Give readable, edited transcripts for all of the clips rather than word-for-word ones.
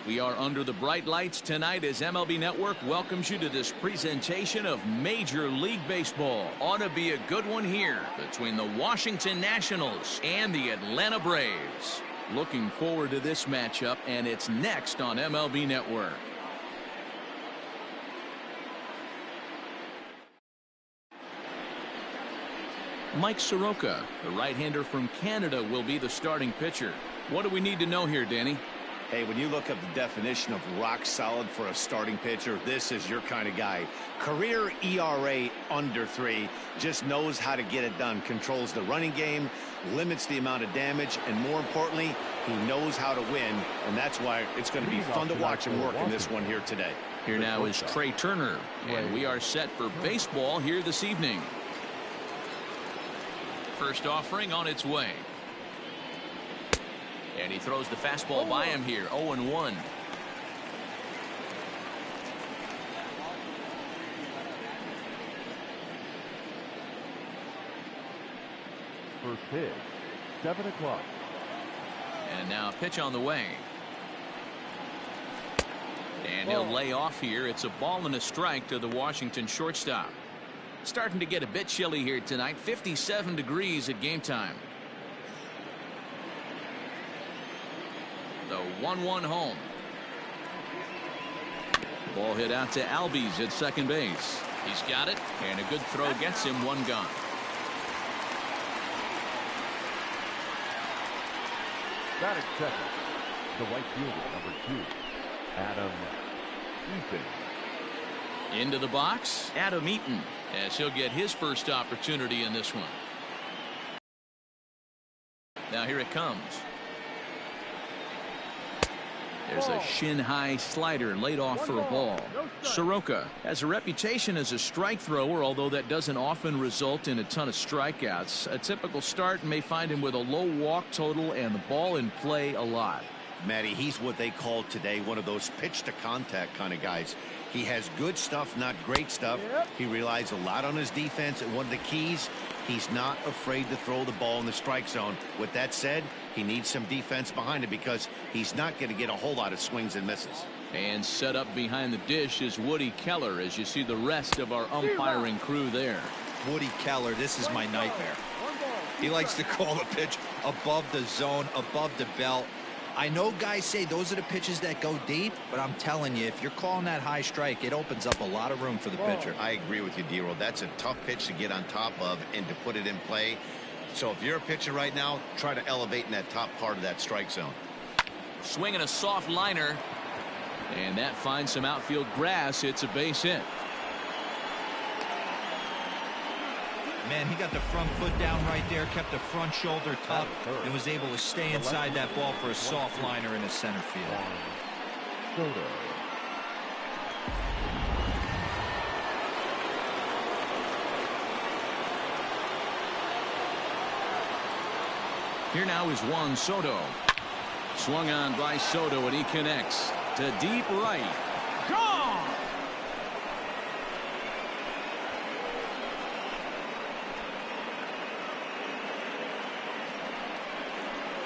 We are under the bright lights tonight as MLB Network welcomes you to this presentation of Major League Baseball. Ought to be a good one here between the Washington Nationals and the Atlanta Braves. Looking forward to this matchup, and it's next on MLB Network. Mike Soroka, the right-hander from Canada, will be the starting pitcher. What do we need to know here, Danny? Hey, when you look up the definition of rock solid for a starting pitcher, this is your kind of guy. Career ERA under 3, just knows how to get it done, controls the running game, limits the amount of damage, and more importantly, he knows how to win, and that's why it's going to be fun to watch him work in this one here today. Here now is Trey Turner, and we are set for baseball here this evening. First offering on its way. And he throws the fastball by him here. 0-1. First pitch, 7 o'clock. And now a pitch on the way. And he'll lay off here. It's a ball and a strike to the Washington shortstop. Starting to get a bit chilly here tonight. 57 degrees at game time. The 1-1 home. Ball hit out to Albies at second base. He's got it, and a good throw gets him one gone. Batting second, the right fielder, number 2, Adam Eaton. Into the box, Adam Eaton, as he'll get his first opportunity in this one. Now here it comes. There's a shin-high slider laid off for a ball. Soroka has a reputation as a strike thrower, although that doesn't often result in a ton of strikeouts. A typical start may find him with a low walk total and the ball in play a lot. Matty, he's what they call today one of those pitch-to-contact kind of guys. He has good stuff, not great stuff. He relies a lot on his defense, and one of the keys, he's not afraid to throw the ball in the strike zone. With that said, he needs some defense behind him because he's not going to get a whole lot of swings and misses. And set up behind the dish is Woody Keller, as you see the rest of our umpiring crew there. Woody Keller, this is my nightmare. He likes to call the pitch above the zone, above the belt. I know guys say those are the pitches that go deep, but I'm telling you, if you're calling that high strike, it opens up a lot of room for the pitcher. I agree with you, D-Roll. That's a tough pitch to get on top of and to put it in play. So if you're a pitcher right now, try to elevate in that top part of that strike zone. Swinging a soft liner, and that finds some outfield grass. It's a base hit. Man, he got the front foot down right there, kept the front shoulder tucked, and was able to stay inside that ball for a soft liner in the center field. Soto. Here now is Juan Soto. Swung on by Soto, and he connects to deep right. Gone!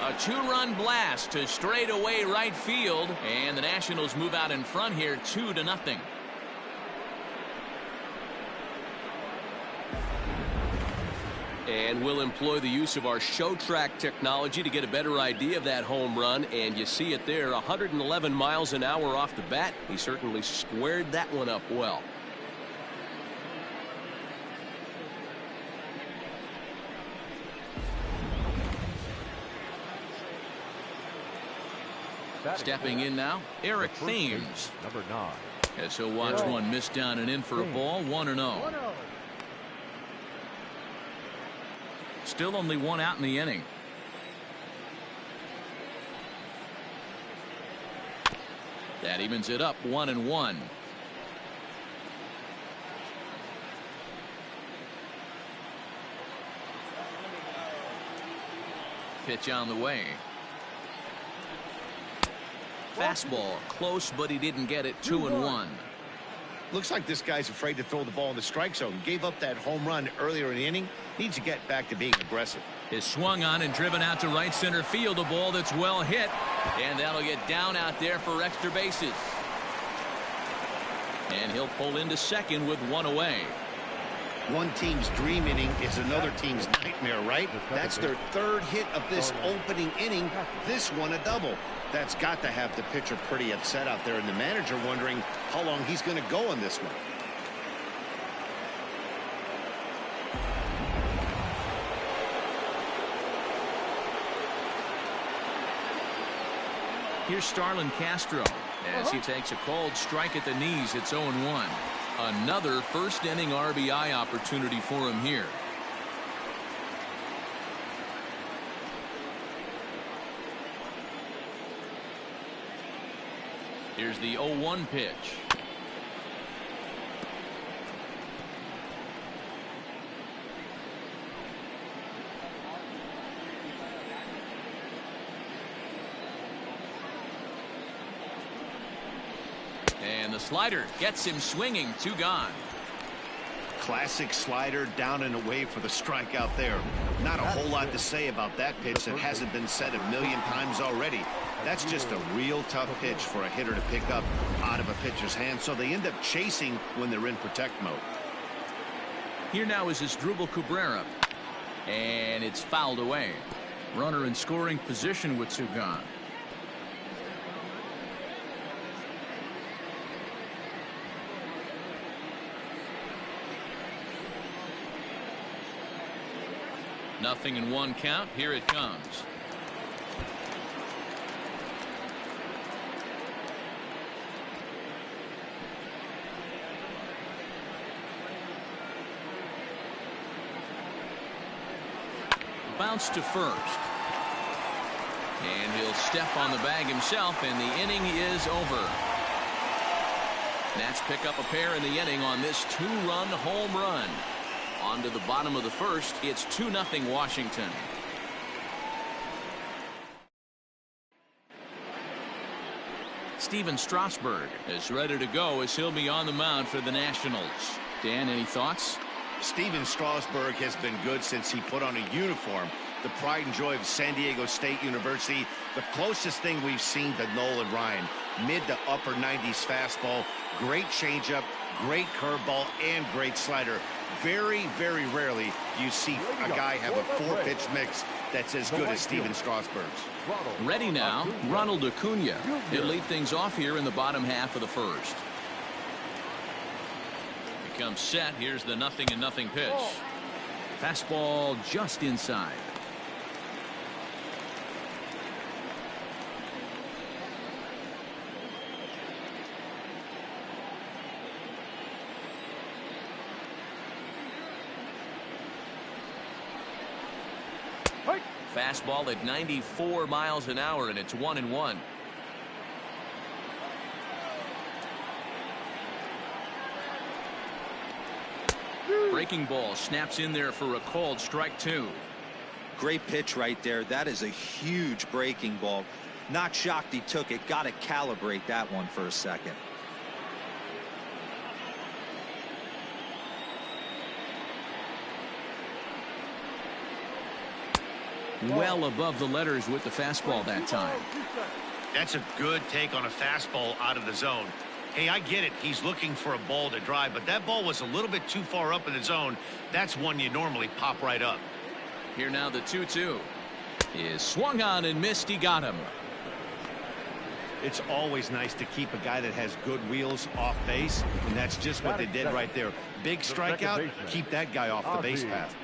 A 2-run blast to straightaway right field, and the Nationals move out in front here 2-0. And we'll employ the use of our show track technology to get a better idea of that home run, and you see it there, 111 miles an hour off the bat. He certainly squared that one up well. Stepping in now, Eric Thames. Number 9. As he'll watch one miss down and in for a ball, 1-0. Still only one out in the inning. That evens it up, 1-1. Pitch on the way. Fastball close, but he didn't get it. 2-1. Looks like this guy's afraid to throw the ball in the strike zone. Gave up that home run earlier in the inning. Needs to get back to being aggressive. Is swung on and driven out to right center field. A ball that's well hit. And that'll get down out there for extra bases. And he'll pull into second with one away. One team's dream inning is another team's nightmare, right? That's their third hit of this opening inning. This one a double. That's got to have the pitcher pretty upset out there, and the manager wondering how long he's going to go on this one. Here's Starlin Castro as he takes a called strike at the knees. It's 0-1. Another first inning RBI opportunity for him here. Here's the 0-1 pitch. And the slider gets him swinging. 2 gone. Classic slider down and away for the strikeout there. Not a whole lot to say about that pitch that hasn't been said a million times already. That's just a real tough pitch for a hitter to pick up out of a pitcher's hand, so they end up chasing when they're in protect mode. Here now is Asdrubal Cabrera. And it's fouled away. Runner in scoring position with 2 gone. Nothing in 1 count. Here it comes. Bounce to first. And he'll step on the bag himself, and the inning is over. Nats pick up a pair in the inning on this 2-run home run. On to the bottom of the first. It's 2-0 Washington. Steven Strasburg is ready to go as he'll be on the mound for the Nationals. Dan, any thoughts? Steven Strasburg has been good since he put on a uniform. The pride and joy of San Diego State University. The closest thing we've seen to Nolan Ryan. Mid to upper 90s fastball. Great changeup, great curveball, and great slider. Very, very rarely you see a guy have a 4-pitch mix that's as good as Steven Strasburg's. Ready now, Ronald Acuna. He'll lead things off here in the bottom half of the first. Becomes set. Here's the 0-0 pitch. Fastball just inside. Fastball at 94 miles an hour, and it's 1-1. Breaking ball snaps in there for a called strike 2. Great pitch right there. That is a huge breaking ball. Not shocked he took it. Got to calibrate that one for a second. Well above the letters with the fastball that time. That's a good take on a fastball out of the zone. Hey, I get it. He's looking for a ball to drive, but that ball was a little bit too far up in the zone. That's one you normally pop right up. Here now the 2-2 is swung on and missed. He got him. It's always nice to keep a guy that has good wheels off base, and that's just what they did right there. Big strikeout, keep that guy off the base path.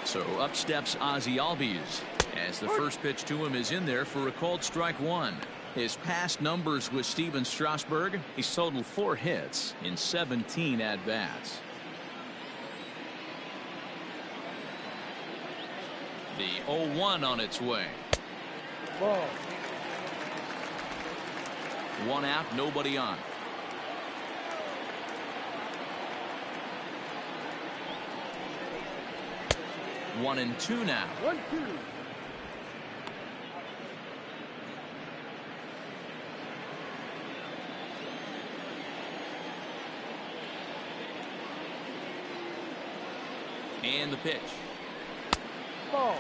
So up steps Ozzie Albies as the first pitch to him is in there for a called strike 1. His past numbers with Steven Strasburg, he's totaled 4 hits in 17 at-bats. The 0-1 on its way. 1 out, nobody on. One and two now. And the pitch. Ball.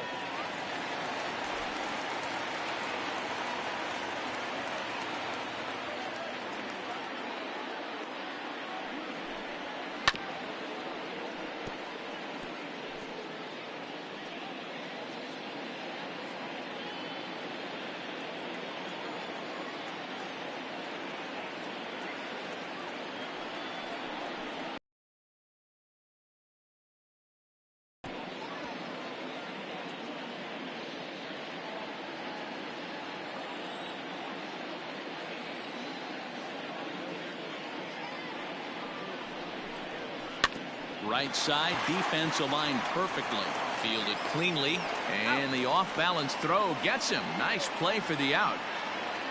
Right side defense aligned perfectly. Fielded cleanly. And the off-balance throw gets him. Nice play for the out.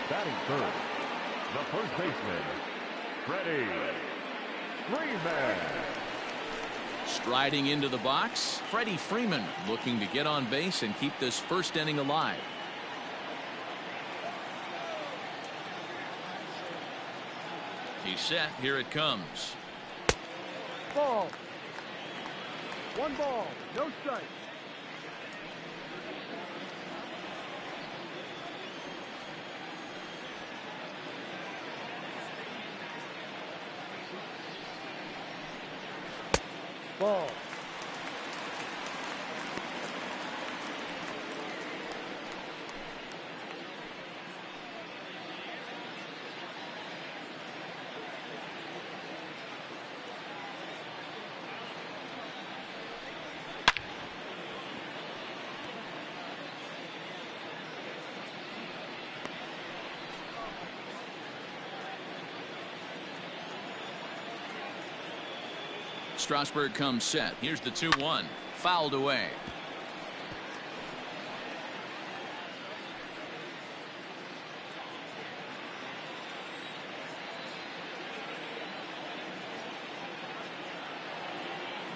Batting third, the first baseman, Freddie Freeman. Striding into the box, Freddie Freeman looking to get on base and keep this first inning alive. He's set. Here it comes. Ball. One ball, no strike. Ball. Strasburg comes set. Here's the 2-1. Fouled away.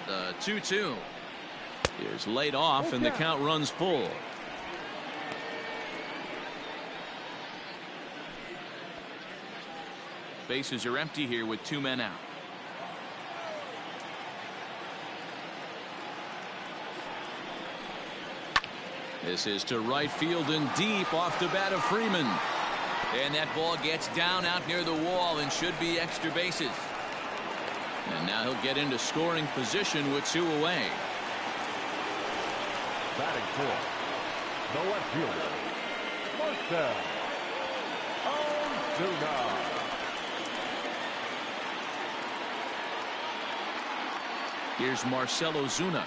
The 2-2 is laid off and the count runs full. Bases are empty here with 2 men out. This is to right field and deep off the bat of Freeman. And that ball gets down out near the wall and should be extra bases. And now he'll get into scoring position with 2 away. Batting fourth, the left fielder, Marcell Ozuna. Here's Marcell Ozuna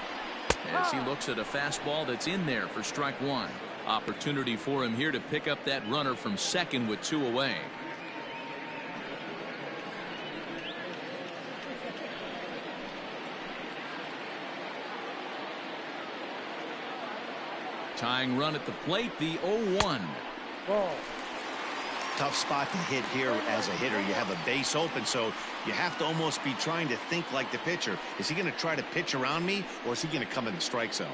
as he looks at a fastball that's in there for strike 1. Opportunity for him here to pick up that runner from second with 2 away. Tying run at the plate, the 0-1. Ball. Tough spot to hit here as a hitter. You have a base open, so you have to almost be trying to think like the pitcher. Is he going to try to pitch around me, or is he going to come in the strike zone?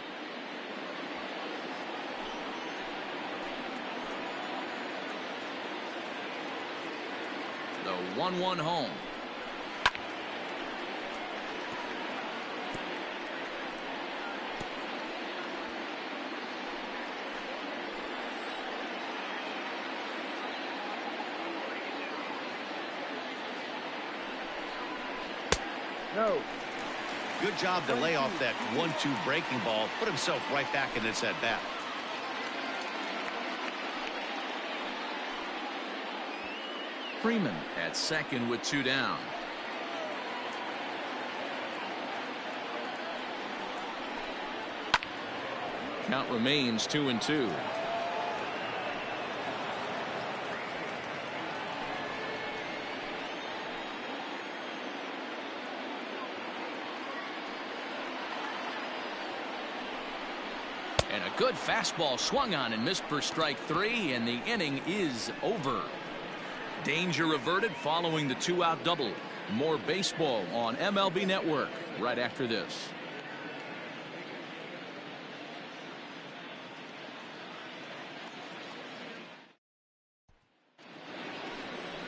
The 1-1 home. No. Good job to lay off that 1-2 breaking ball. Put himself right back in this at bat. Freeman at second with 2 down. Count remains 2-2. And a good fastball swung on and missed for strike 3, and the inning is over. Danger averted following the 2-out double. More baseball on MLB Network right after this.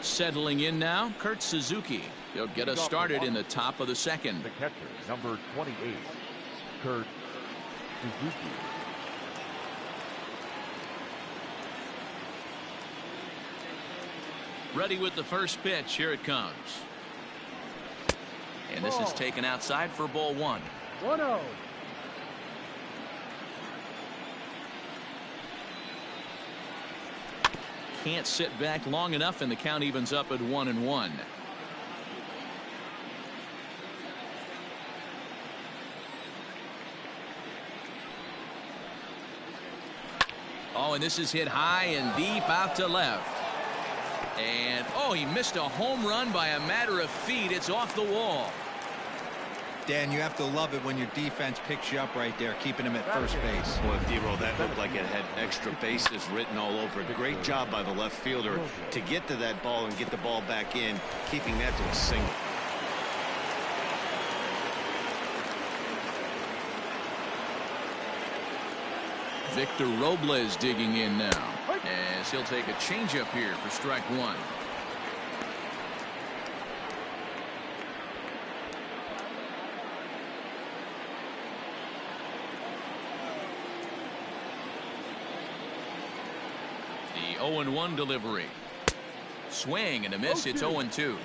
Settling in now, Kurt Suzuki. He'll get us started in the top of the second. The catcher, number 28, Kurt Suzuki. Ready with the first pitch. Here it comes. And this is taken outside for ball one. 1-0. Can't sit back long enough, and the count evens up at 1-1. Oh, and this is hit high and deep out to left. And, oh, he missed a home run by a matter of feet. It's off the wall. Dan, you have to love it when your defense picks you up right there, keeping him at first base. Boy, D-Roll, that looked like it had extra bases written all over it. Great job by the left fielder to get to that ball and get the ball back in, keeping that to a single. Victor Robles digging in now, as he'll take a changeup here for strike one. The 0-1 delivery. Swing and a miss. It's 0-2.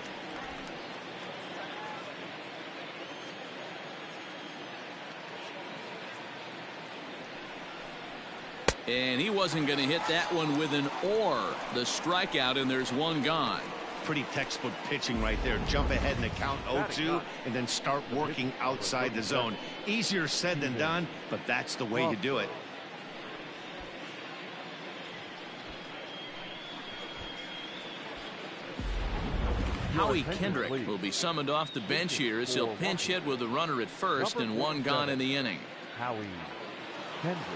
And he wasn't going to hit that one with an or. The strikeout, and there's one gone. Pretty textbook pitching right there. Jump ahead in the count 0-2 and then start working outside the zone. Easier said than done, but that's the way you do it. Howie Kendrick will be summoned off the bench here as he'll pinch hit with a runner at first and one gone in the inning. Howie Kendrick.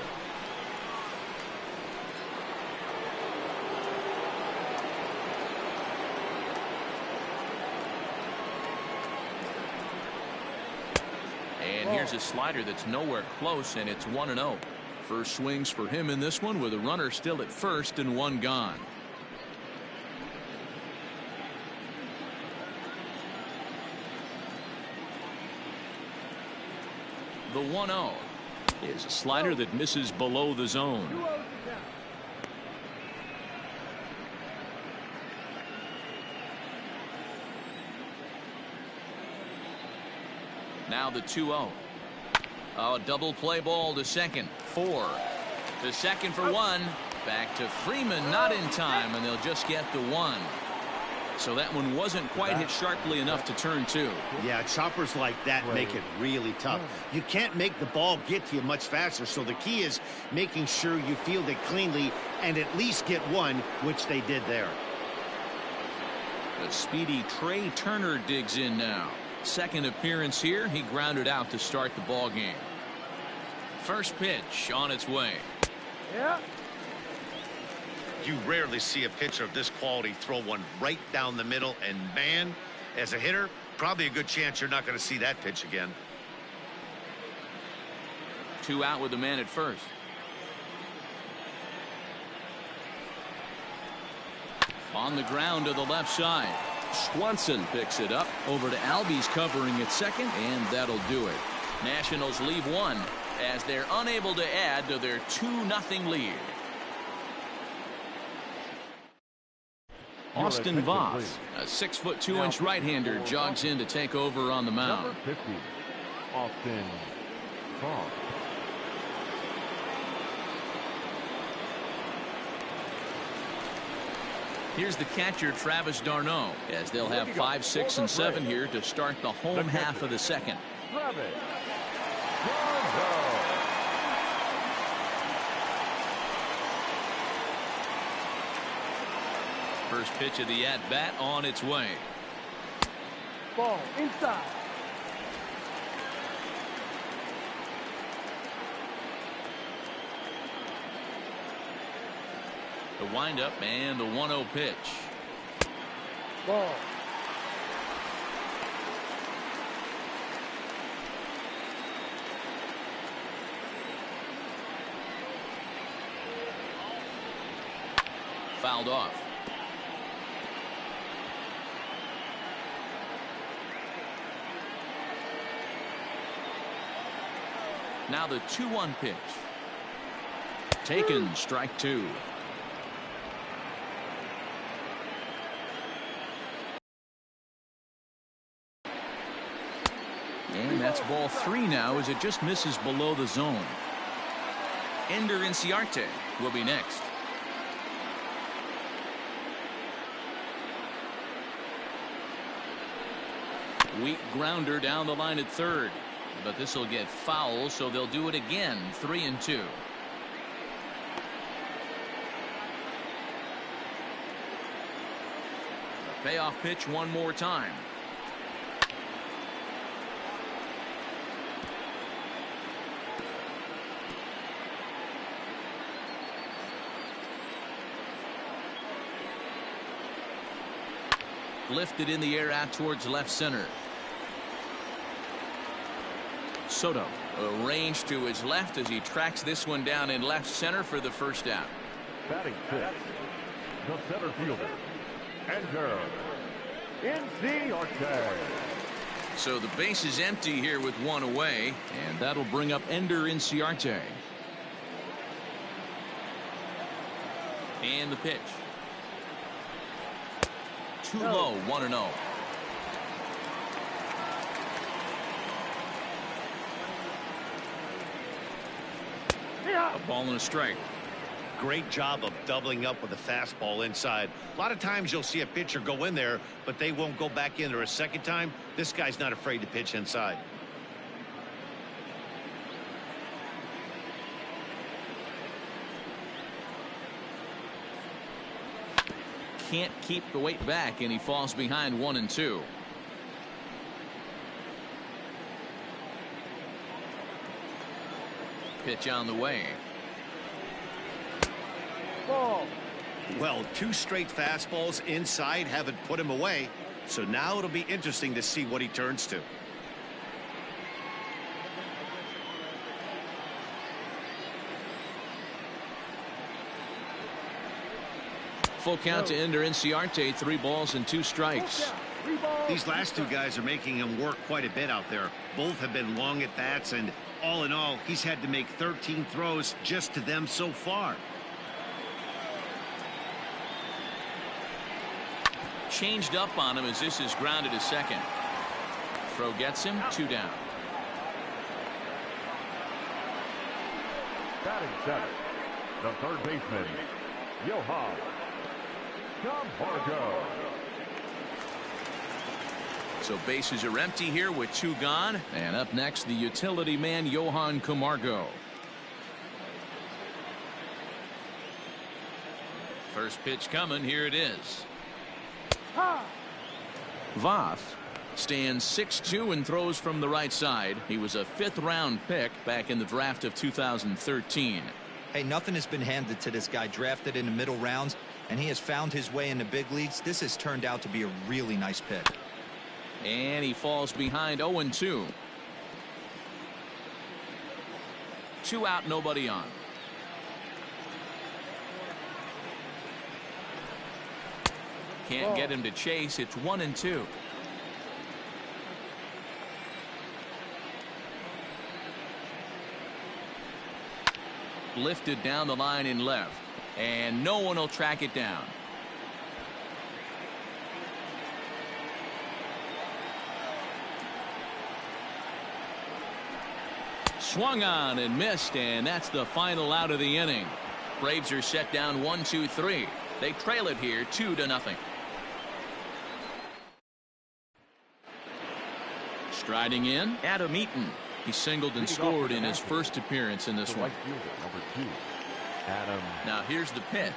And here's a slider that's nowhere close, and it's 1-0. First swings for him in this one with a runner still at first and one gone. The 1-0 is a slider that misses below the zone. Now the 2-0. Oh, double play ball to second. 4 to second for 1. Back to Freeman, not in time, and they'll just get the 1. So that one wasn't quite hit sharply enough to turn 2. Yeah, choppers like that make it really tough. You can't make the ball get to you much faster, so the key is making sure you field it cleanly and at least get 1, which they did there. The speedy Trey Turner digs in now. Second appearance here. He grounded out to start the ball game. First pitch on its way. Yeah. You rarely see a pitcher of this quality throw one right down the middle, and man, as a hitter, probably a good chance you're not going to see that pitch again. 2 out with the man at first. On the ground to the left side. Swanson picks it up over to Albies covering at second, and that'll do it. Nationals leave 1 as they're unable to add to their 2-0 lead. Austin Voth, a 6'2" right-hander, jogs in to take over on the mound. Number 50, Austin Voth. Here's the catcher, Travis d'Arnaud, as they'll have 5, 6, and 7 here to start the home half of the second. Travis d'Arnaud. First pitch of the at-bat on its way. Ball inside. The windup and the 1-0 pitch. Ball. Fouled off. Now the 2-1 pitch. Taken, strike 2. And that's ball 3 now as it just misses below the zone. Ender Inciarte will be next. Weak grounder down the line at third. But this will get foul, so they'll do it again. 3-2. The payoff pitch one more time. Lifted in the air out towards left center. Soto arranged to his left as he tracks this one down in left center for the first out. Batting six, the center fielder, Ender Inciarte. So the base is empty here with one away, and that'll bring up Ender Inciarte. And the pitch. Too low, 1-0. A ball and a strike. Great job of doubling up with a fastball inside. A lot of times you'll see a pitcher go in there, but they won't go back in there a second time. This guy's not afraid to pitch inside. Can't keep the weight back, and he falls behind 1-2. Pitch on the way. Ball. Well, 2 straight fastballs inside haven't put him away. So now it'll be interesting to see what he turns to. Full count to Ender Inciarte. 3 balls and 2 strikes. These last 2 guys are making him work quite a bit out there. Both have been long at bats, and all in all, he's had to make 13 throws just to them so far. Changed up on him as this is grounded to second. Throw gets him. 2 down. Batting seven, the third baseman, Johan Camargo. So bases are empty here with 2 gone. And up next, the utility man, Johan Camargo. First pitch coming. Here it is. Voth stands 6'2" and throws from the right side. He was a 5th-round pick back in the draft of 2013. Hey, nothing has been handed to this guy. Drafted in the middle rounds, and he has found his way in the big leagues. This has turned out to be a really nice pick. And he falls behind 0-2. 2 out, nobody on. Can't get him to chase. It's 1-2. Lifted down the line in left, and no one will track it down. Swung on and missed, and that's the final out of the inning. Braves are set down 1-2-3. They trail it here 2-0. Striding in, Adam Eaton. He singled and scored in his first appearance in this one. Right fielder, number 2, Adam. Now here's the pitch.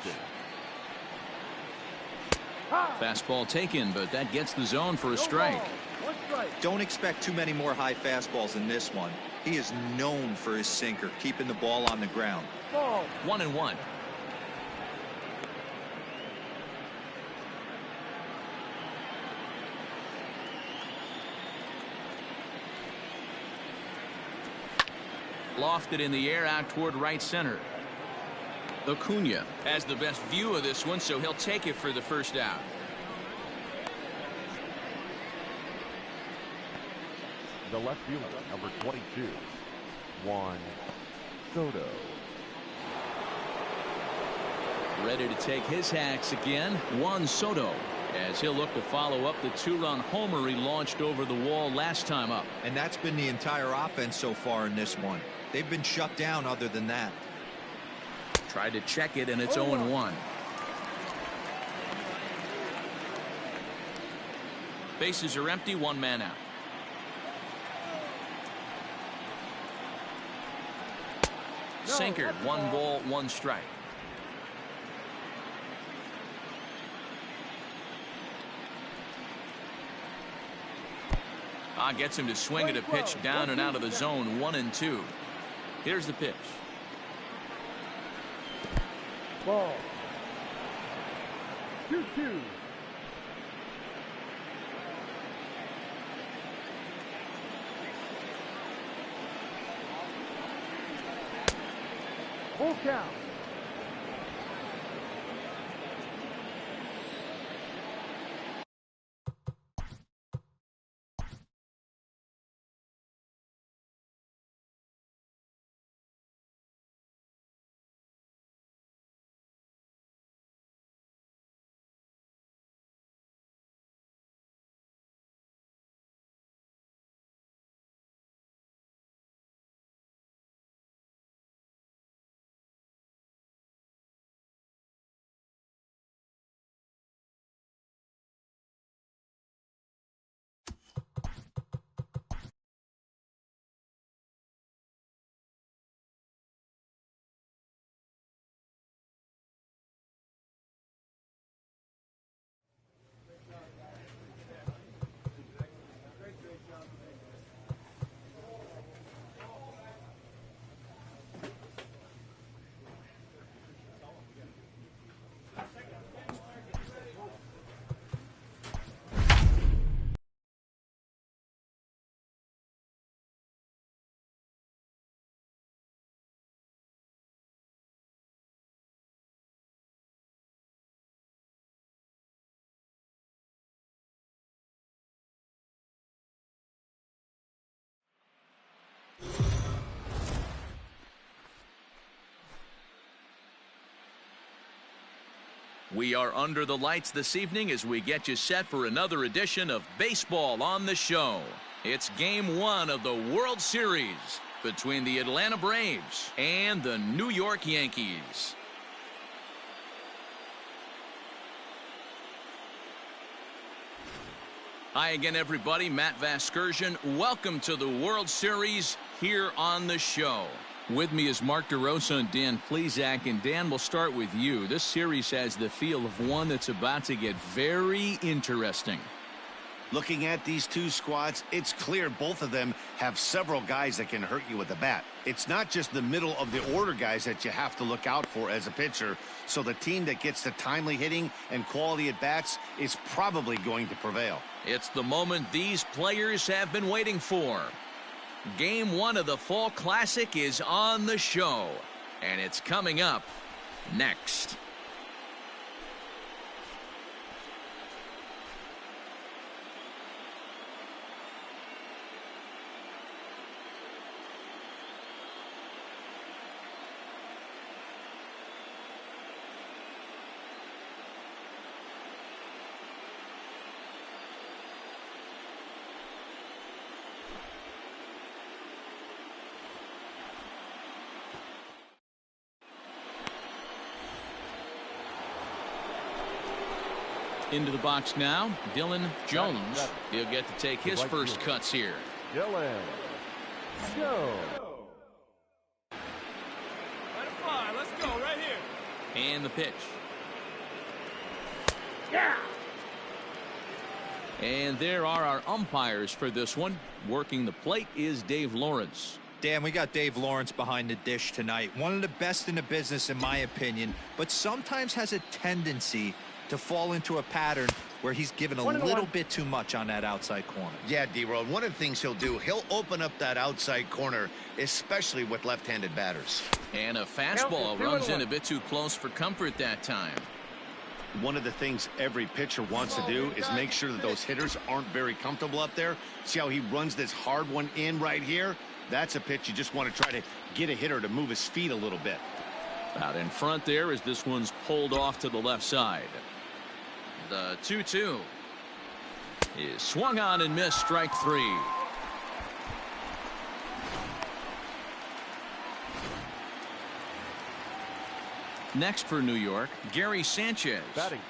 Fastball taken, but that gets the zone for a strike. Don't expect too many more high fastballs in this one. He is known for his sinker, keeping the ball on the ground. 1-1. Lofted in the air out toward right center. Acuna has the best view of this one, so he'll take it for the first out. The left fielder, number 22, Juan Soto. Ready to take his hacks again, Juan Soto, as he'll look to follow up the two-run homer he launched over the wall last time up. And that's been the entire offense so far in this one. They've been shut down other than that. Tried to check it, and it's 0-1. Bases are empty, one man out. Sinker, 1 ball, 1 strike. Gets him to swing at a pitch down and out of the zone, 1-2. Here's the pitch. Ball. 2-2. Full count. We are under the lights this evening as we get you set for another edition of Baseball on the Show. It's Game 1 of the World Series between the Atlanta Braves and the New York Yankees. Hi again, everybody. Matt Vasgersian. Welcome to the World Series here on the show. With me is Mark DeRosa and Dan Plesac. And Dan, we'll start with you. This series has the feel of one that's about to get very interesting. Looking at these two squads, it's clear both of them have several guys that can hurt you with the bat. It's not just the middle of the order guys that you have to look out for as a pitcher. So the team that gets the timely hitting and quality at bats is probably going to prevail. It's the moment these players have been waiting for. Game 1 of the Fall Classic is on the show, and it's coming up next. Into the box now, Dylan Jones. He'll get to take his first cuts here. Dylan Jones. Let it fly. Let's go right here. And the pitch. Yeah. And there are our umpires for this one. Working the plate is Dave Lawrence. Dan, we got Dave Lawrence behind the dish tonight. One of the best in the business, in my opinion, but sometimes has a tendency to fall into a pattern where he's given a little bit too much on that outside corner. Yeah, D-Road, one of the things he'll do, he'll open up that outside corner, especially with left-handed batters. And a fastball runs in a bit too close for comfort that time. One of the things every pitcher wants to do is make sure that those hitters aren't very comfortable up there. See how he runs this hard one in right here? That's a pitch you just want to try to get a hitter to move his feet a little bit. Out in front there as this one's pulled off to the left side. The 2-2 is swung on and missed, strike three. Next for New York, Gary Sanchez.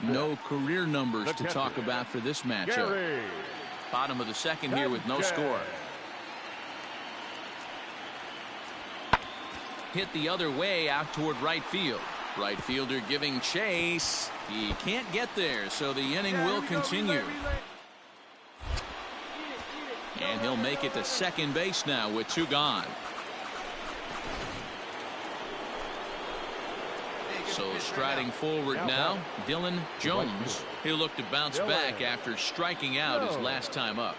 No career numbers to talk about for this matchup. Bottom of the second here with no score. Hit the other way out toward right field. Right fielder giving chase. He can't get there, so the inning will continue. And he'll make it to second base now with two gone. So striding forward now, Dylan Jones. He'll look to bounce back after striking out his last time up.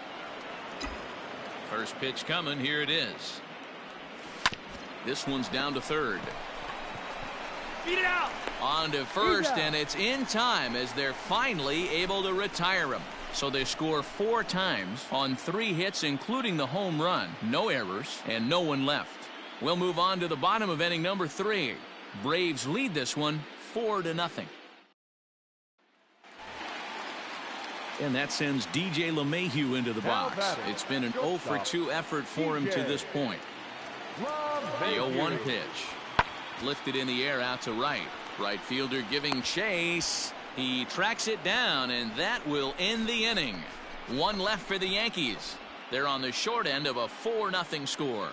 First pitch coming, here it is. This one's down to third. Beat it out. On to first, and it's in time as they're finally able to retire him. So they score 4 times on 3 hits, including the home run. No errors and no one left. We'll move on to the bottom of inning number 3. Braves lead this one 4-0. And that sends DJ LeMahieu into the box. It's been an 0 for 2 effort for him to this point. The 0-1 pitch. Lifted in the air out to right. Right fielder giving chase. He tracks it down, and that will end the inning. 1 left for the Yankees. They're on the short end of a 4-0 score.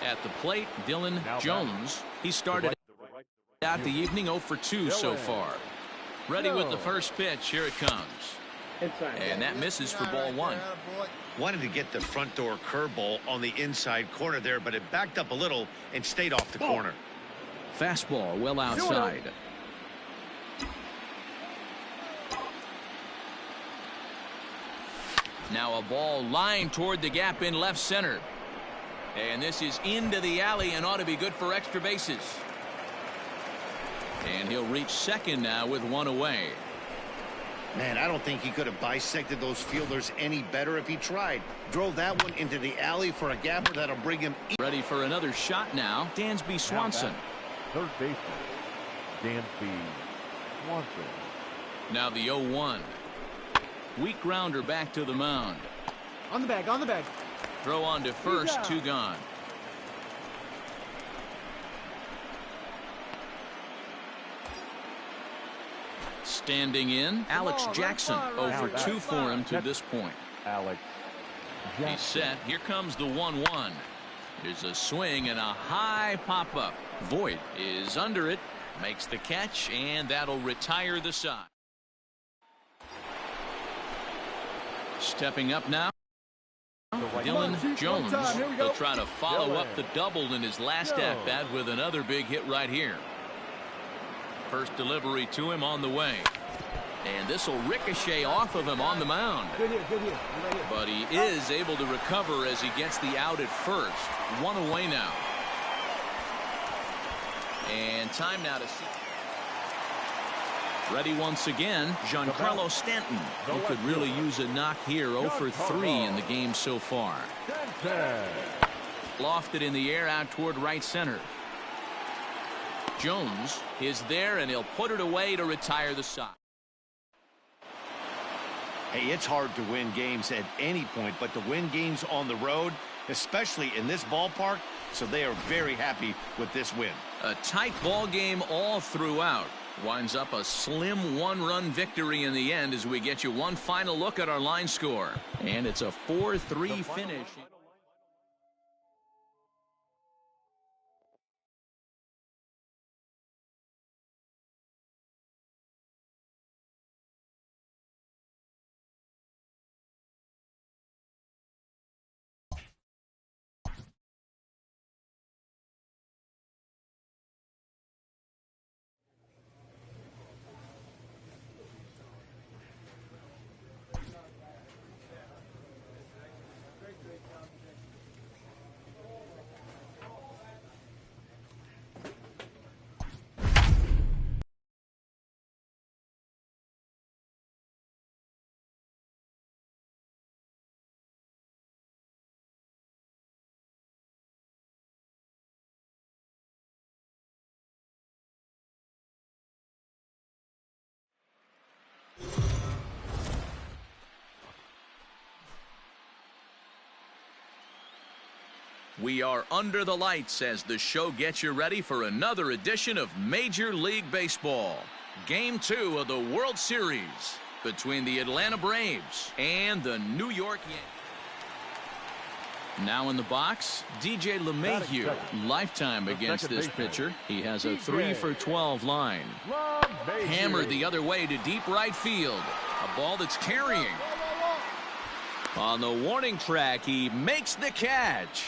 At the plate, Dylan Jones. He started out the evening 0 for 2 so far. Ready with the first pitch. Here it comes. And that misses for ball 1. Wanted to get the front door curveball on the inside corner there, but it backed up a little and stayed off the corner. Fastball well outside. Now a ball lined toward the gap in left center. And this is into the alley and ought to be good for extra bases. And he'll reach second now with 1 away. Man, I don't think he could have bisected those fielders any better if he tried. Drove that one into the alley for a gapper that'll bring him. Ready for another shot now, Dansby Swanson. Third baseman, Dansby Swanson. Now the 0-1. Weak grounder back to the mound. On the bag, on the bag. Throw on to first, 2 gone. Standing in, Alex Jackson. 0 for 2 for him to this point. Alex Jackson. He's set. Here comes the 1-1. There's a swing and a high pop-up. Voit is under it, makes the catch, and that'll retire the side. Stepping up now, Dylan Jones. He'll try to follow up the double in his last at-bat with another big hit right here. First delivery to him on the way. And this will ricochet off of him on the mound. Good hit, good hit. But he is able to recover as he gets the out at first. 1 away now. And time now to see. Ready once again, Giancarlo Stanton. He could really use a knock here. 0 for 3 in the game so far. Lofted in the air out toward right center. Jones is there, and he'll put it away to retire the side. Hey, it's hard to win games at any point, but to win games on the road, especially in this ballpark, so they are very happy with this win. A tight ball game all throughout. Winds up a slim 1-run victory in the end as we get you one final look at our line score. And it's a 4-3 finish. We are under the lights as the show gets you ready for another edition of Major League Baseball. Game 2 of the World Series between the Atlanta Braves and the New York Yankees. Now in the box, DJ LeMahieu. Lifetime against this pitcher. He has a 3 for 12 line. Hammered the other way to deep right field. A ball that's carrying. On the warning track, he makes the catch.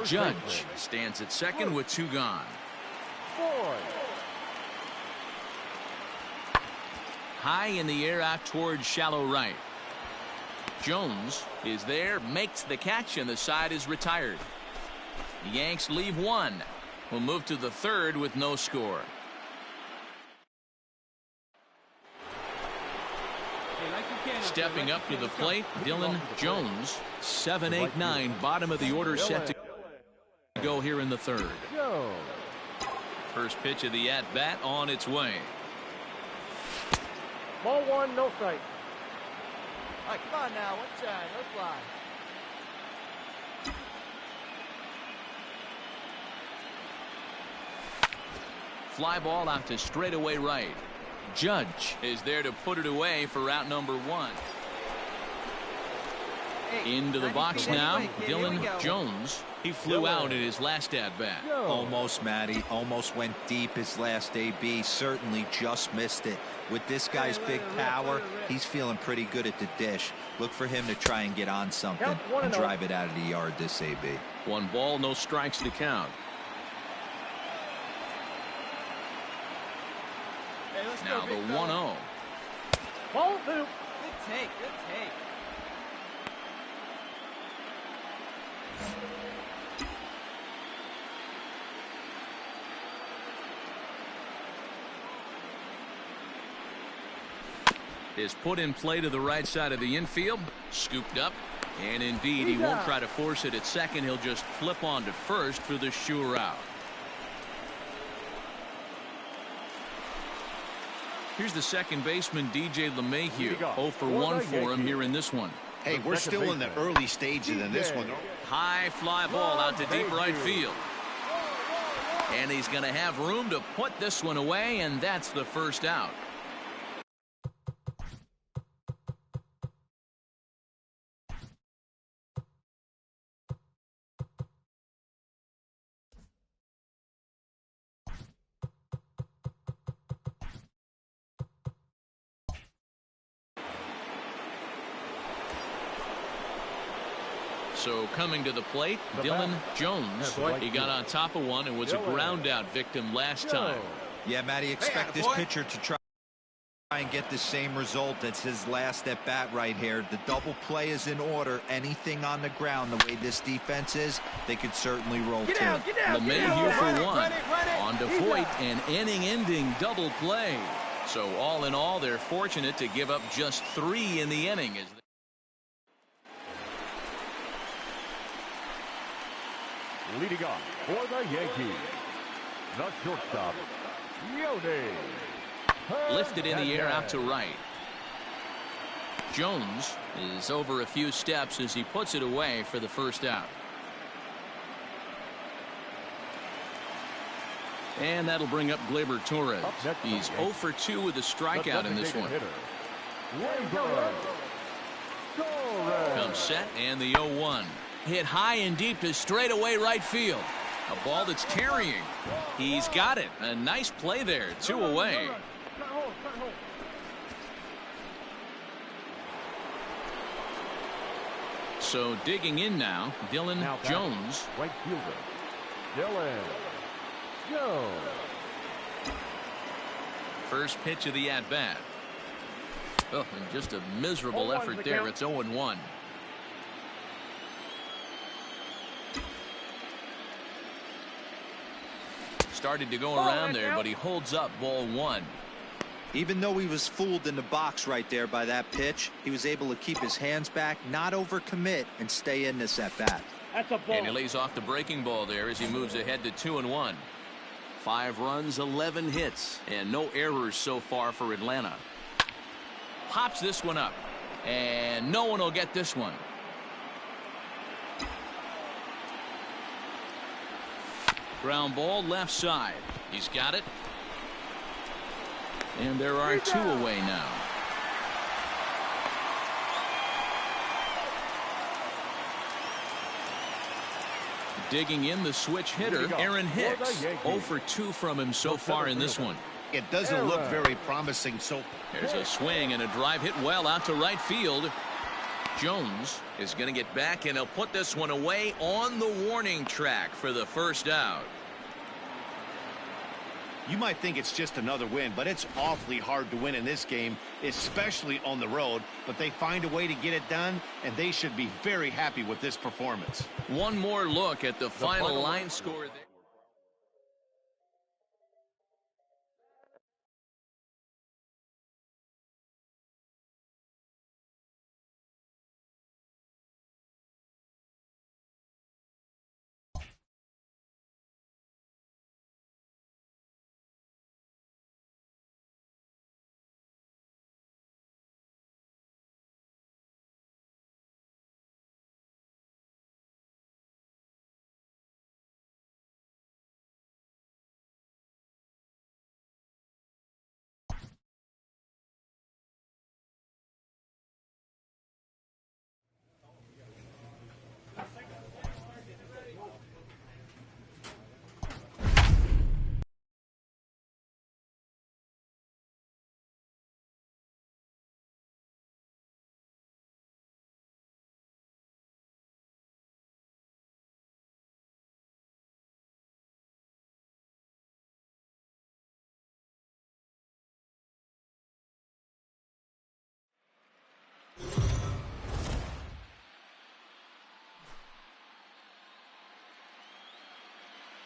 Judge stands at second with 2 gone. High in the air out towards shallow right. Jones is there, makes the catch, and the side is retired. The Yanks leave 1. We'll move to the 3rd with no score. Stepping up to the plate, Dylan Jones. 7-8-9, bottom of the order, set to go here in the 3rd. First pitch of the at-bat on its way. Ball 1, no strike. All right, come on now, one side, no fly. Fly ball out to straightaway right. Judge is there to put it away for out number 1. Into the box now, Dylan Jones. He flew out in his last at-bat. Almost, Matty. Almost went deep his last AB. Certainly just missed it. With this guy's big power, he's feeling pretty good at the dish. Look for him to try and get on something and drive it out of the yard this AB. 1 ball, no strikes to count. Now the 1-0. Ball 2. Good take, good take. Is put in play to the right side of the infield. Scooped up. And indeed, he won't try to force it at second. He'll just flip on to first for the sure out. Here's the second baseman, DJ LeMahieu. 0 for 1 for him here in this one. Hey, we're still in the early stages in this one. High fly ball out to deep right field. And he's going to have room to put this one away, and that's the first out. So coming to the plate, Dylan Jones. He got on top of one and was a ground out victim last time. Yeah, Matty, expect this pitcher to try and get the same result as his last at bat right here. The double play is in order. Anything on the ground, the way this defense is, they could certainly roll too. LeMahieu for 1. On to Voit, an inning-ending double play. So all in all, they're fortunate to give up just 3 in the inning. Leading off for the Yankees, the shortstop, Yodi. Lifted in the air out to right. Jones is over a few steps as he puts it away for the first out. And that'll bring up Gleyber Torres. He's 0 for 2 with a strikeout in this one. Comes set and the 0-1. Hit high and deep to straightaway right field. A ball that's carrying. He's got it. A nice play there. 2 away. So digging in now, Dylan Jones. Right fielder, Dylan Jones. First pitch of the at-bat. Oh, and just a miserable effort there. It's 0-1. Started to go around there, but he holds up ball 1. Even though he was fooled in the box right there by that pitch, he was able to keep his hands back, not overcommit, and stay in this at bat. That's a ball. And he lays off the breaking ball there as he moves ahead to 2-1. 5 runs, 11 hits, and no errors so far for Atlanta. pops this one up. And no one will get this one. Ground ball left side. He's got it. And there are 2 away now. Digging in the switch hitter, Aaron Hicks. 0 for 2 from him so far in this one. It doesn't look very promising so. There's a swing and a drive hit well out to right field. Jones is going to get back, and he'll put this one away on the warning track for the first out. You might think it's just another win, but it's awfully hard to win in this game, especially on the road. But they find a way to get it done, and they should be very happy with this performance. One more look at the final line score there.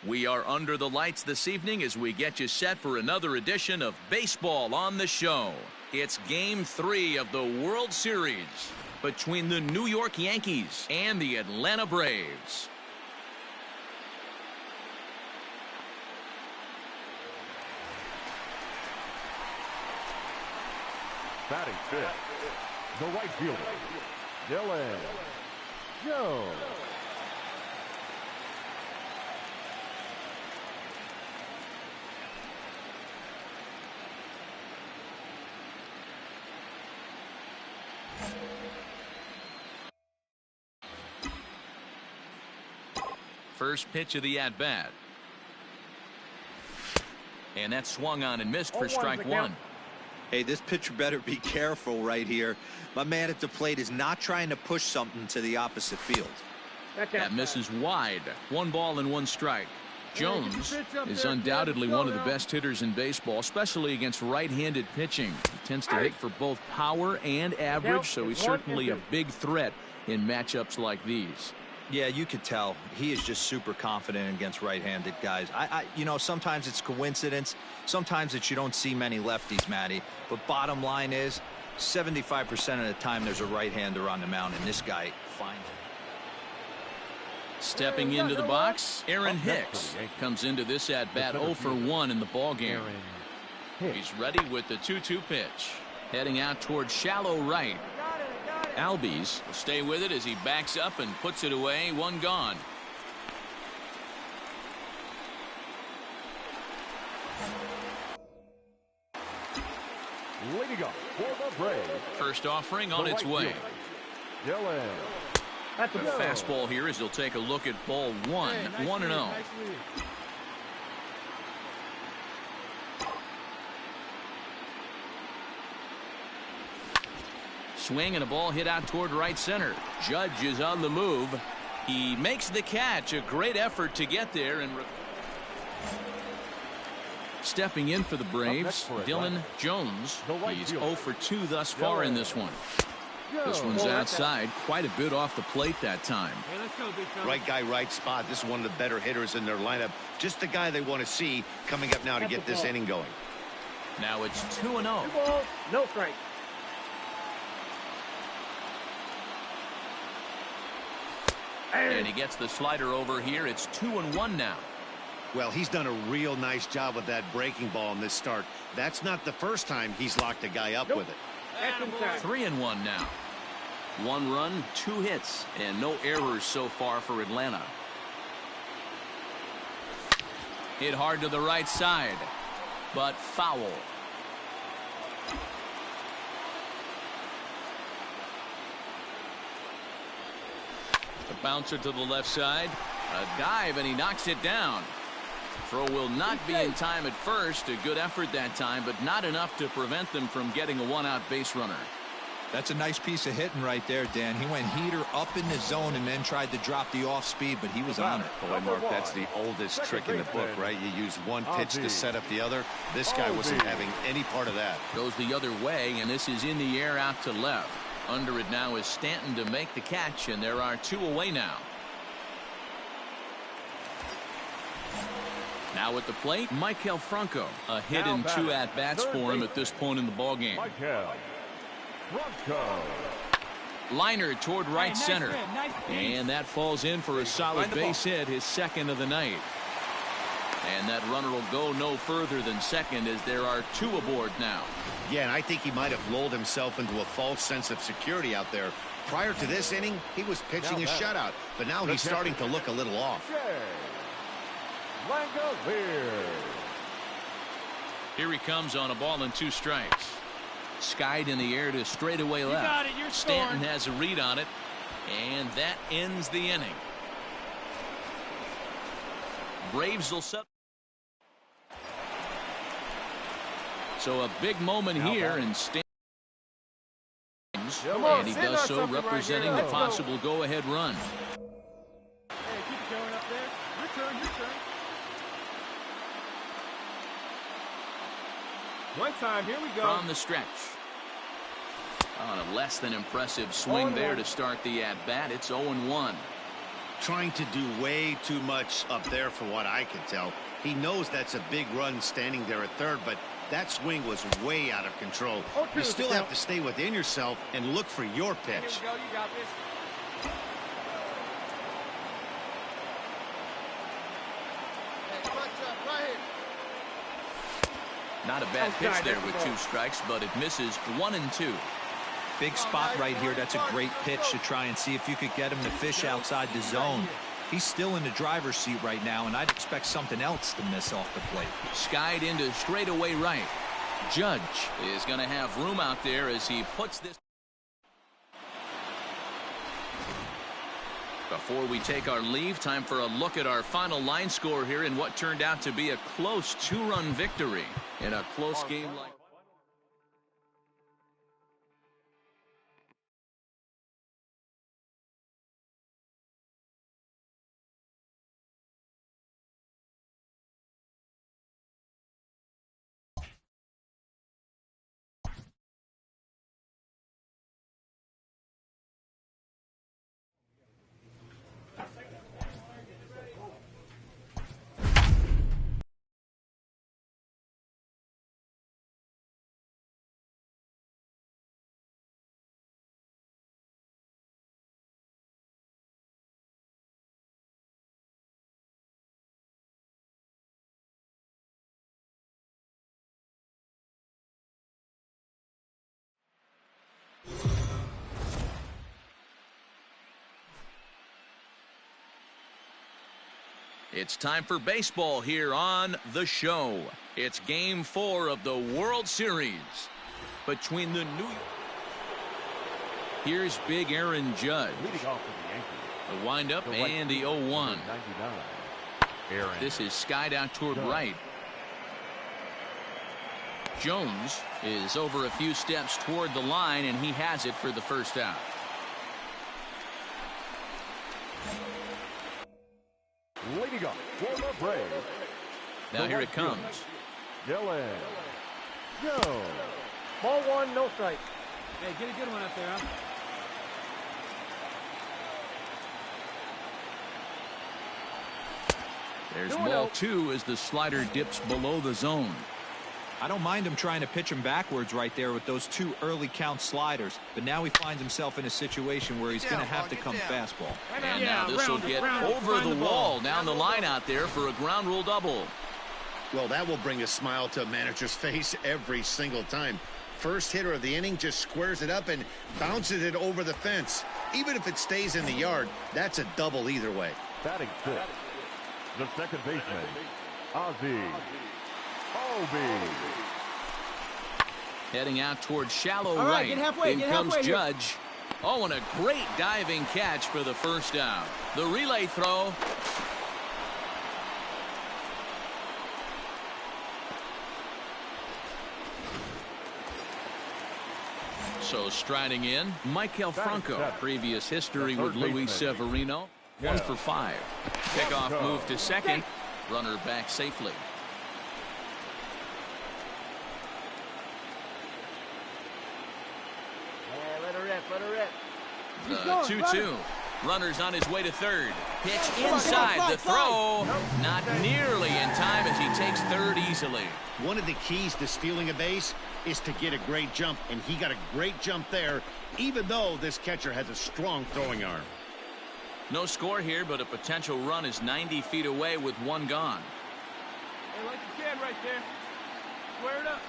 We are under the lights this evening as we get you set for another edition of Baseball on the Show. It's Game 3 of the World Series between the New York Yankees and the Atlanta Braves. Batting fifth, the right fielder, Dylan Jones. First pitch of the at-bat. And that swung on and missed for strike 1. Hey, this pitcher better be careful right here. My man at the plate is not trying to push something to the opposite field. That misses wide. 1 ball and 1 strike. Jones is undoubtedly one of the best hitters in baseball, especially against right-handed pitching. He tends to hit for both power and average, so he's certainly a big threat in matchups like these. Yeah, you could tell he is just super confident against right-handed guys. You know, sometimes it's coincidence. Sometimes it's you don't see many lefties, Matty. But bottom line is 75% of the time there's a right-hander on the mound, and this guy finds it. Stepping into the box, Aaron Hicks comes into this at-bat 0 for 1 in the ballgame. He's ready with the 2-2 pitch. Heading out towards shallow right. Albies will stay with it as he backs up and puts it away. 1 gone. Leading up for the Braves. First offering on its way. Dylan. The fastball here as he'll take a look at ball 1. 1-0. Swing and a ball hit out toward right center. Judge is on the move. He makes the catch. A great effort to get there. And stepping in for the Braves, Dylan Jones. He's 0 for 2 thus far in this one. This one's outside, quite a bit off the plate that time. Right guy, right spot. This is one of the better hitters in their lineup. Just the guy they want to see coming up now to get this inning going. Now it's 2-0. No strike. And he gets the slider over here. It's 2-1 now. Well, he's done a real nice job with that breaking ball in this start. That's not the first time he's locked a guy up with it. 3-1 now. 1 run, 2 hits, and no errors so far for Atlanta. Hit hard to the right side, but foul. The bouncer to the left side. A dive, and he knocks it down. Throw will not be in time at first. A good effort that time, but not enough to prevent them from getting a 1-out base runner. That's a nice piece of hitting right there, Dan. He went heater up in the zone and then tried to drop the off speed, but he was on it. Boy, Mark, that's the oldest trick in the book, right? You use one pitch to set up the other. This guy wasn't having any part of that. Goes the other way, and this is in the air out to left. Under it now is Stanton to make the catch, and there are 2 away now. Now at the plate, Maikel Franco. A hit and 2 at-bats for him at this point in the ballgame. Liner toward right center. And that falls in for a solid base hit, his second of the night. And that runner will go no further than second as there are 2 aboard now. Yeah, and I think he might have lulled himself into a false sense of security out there. Prior to this inning, he was pitching a shutout, but now he's starting to look a little off. Here he comes on a ball and 2 strikes. Skied in the air to straightaway left. Stanton has a read on it, and that ends the inning. Braves will set. So a big moment here, and Stanton, and he does so representing the possible go-ahead run. Hey, keep it going up there. Your turn, your turn. One time, here we go. From the stretch. On a less than impressive swing there to start the at-bat. It's 0-1. Trying to do way too much up there for what I can tell. He knows that's a big run standing there at third, but that swing was way out of control. You still have to stay within yourself and look for your pitch. Here we go, you got this. Hey, right here. Not a bad pitch there with 2 strikes, but it misses 1 and 2. Big spot right here. That's a great pitch to try and see if you could get him to fish outside the zone. He's still in the driver's seat right now, and I'd expect something else to miss off the plate. Skied into straightaway right. Judge is going to have room out there as he puts this. Before we take our leave, time for a look at our final line score here in what turned out to be a close 2-run victory in a close game like. It's time for baseball here on the show. It's Game 4 of the World Series between the New York. Here's Big Aaron Judge. Leading off for the Yankees. The windup and the 0-1. This is skied out toward right. Jones is over a few steps toward the line, and he has it for the first out. Leading up for the Braves. Now here it comes. Dylan Jones. Ball 1, no strike. Hey, get a good one up there, huh? There's ball 2 as the slider dips below the zone. I don't mind him trying to pitch him backwards right there with those 2 early count sliders, but now he finds himself in a situation where he's going to have to come fastball. And now this will get over the wall down the line out there for a ground rule double. Well, that will bring a smile to a manager's face every single time. first hitter of the inning just squares it up and bounces it over the fence. Even if it stays in the yard, that's a double either way. Batting fifth, the second baseman, Ozzie Albies. Heading out towards shallow All right, right. get halfway, In get comes halfway here. Judge. Oh, and a great diving catch for the first down. The relay throw. So striding in, Michael Franco. Previous history with Luis Severino. 1 for 5. Pickoff move to second. Runner back safely. Yeah, let her rip, let her rip. The 2-2. Runner's on his way to third. Pitch inside. The throw. Not nearly in time as he takes third easily. One of the keys to stealing a base is to get a great jump, and he got a great jump there, even though this catcher has a strong throwing arm. No score here, but a potential run is 90 feet away with one gone. Hey, like you can right there. Square it up.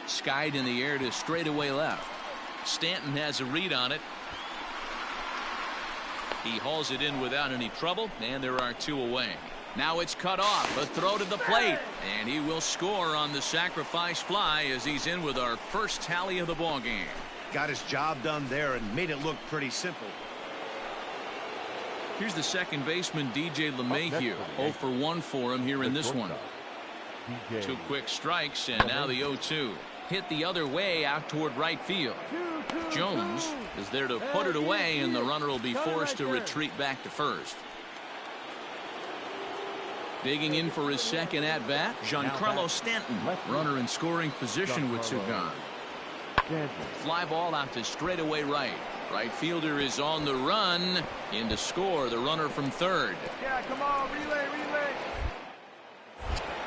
Skied in the air to straightaway left. Stanton has a read on it. He hauls it in without any trouble, and there are 2 away. Now it's cut off. A throw to the plate, and he will score on the sacrifice fly as he's in with our first tally of the ball game. Got his job done there and made it look pretty simple. Here's the second baseman, DJ LeMahieu. 0 for 1 for him here in this one. 2 quick strikes, and now the 0-2. Hit the other way out toward right field. Jones is there to put it away, and the runner will be forced to retreat back to first. Digging in for his second at-bat, Giancarlo Stanton. Runner in scoring position with 2 gone. Fly ball out to straightaway right. Right fielder is on the run. In to score, the runner from third. Yeah, come on, relay, relay.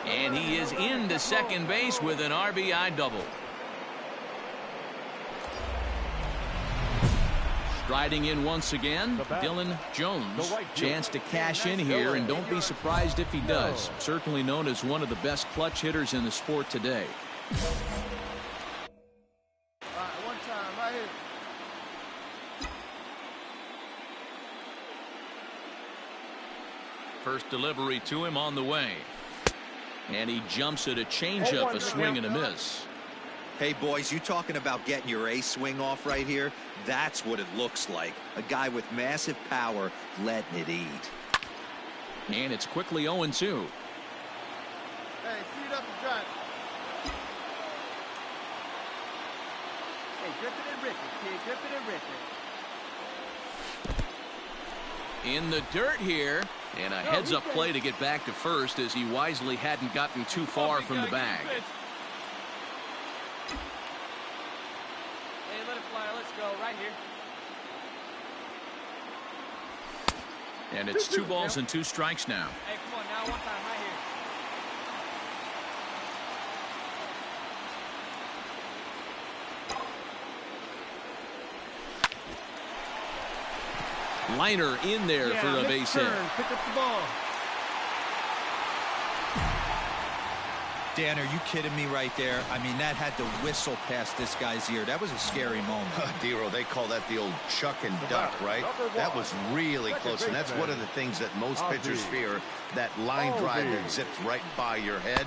And he is into second base with an RBI double. Striding in once again, Dylan Jones. Chance to cash in here, and don't be surprised if he does. Certainly known as one of the best clutch hitters in the sport today. All right, one time, right here. First delivery to him on the way. And he jumps at a changeup, a swing and a miss. Hey, boys, you talking about getting your ace swing off right here? That's what it looks like. A guy with massive power letting it eat. And it's quickly 0-2. Hey, speed up and drive. Hey, grip it and rip it, kid. Grip it and rip it. In the dirt here, and a heads-up play to get back to first as he wisely hadn't gotten too far from the bag. Hey, let it fly. Let's go right here. And it's 2 balls and 2 strikes now. Hey, come on now. One time right here. Liner in there for a base hit. Pick up the ball. Dan, are you kidding me right there? I mean, that had to whistle past this guy's ear. That was a scary moment. Dero, they call that the old chuck and duck, right? That was really close, and that's one of the things that most pitchers fear, that line drive that zips right by your head.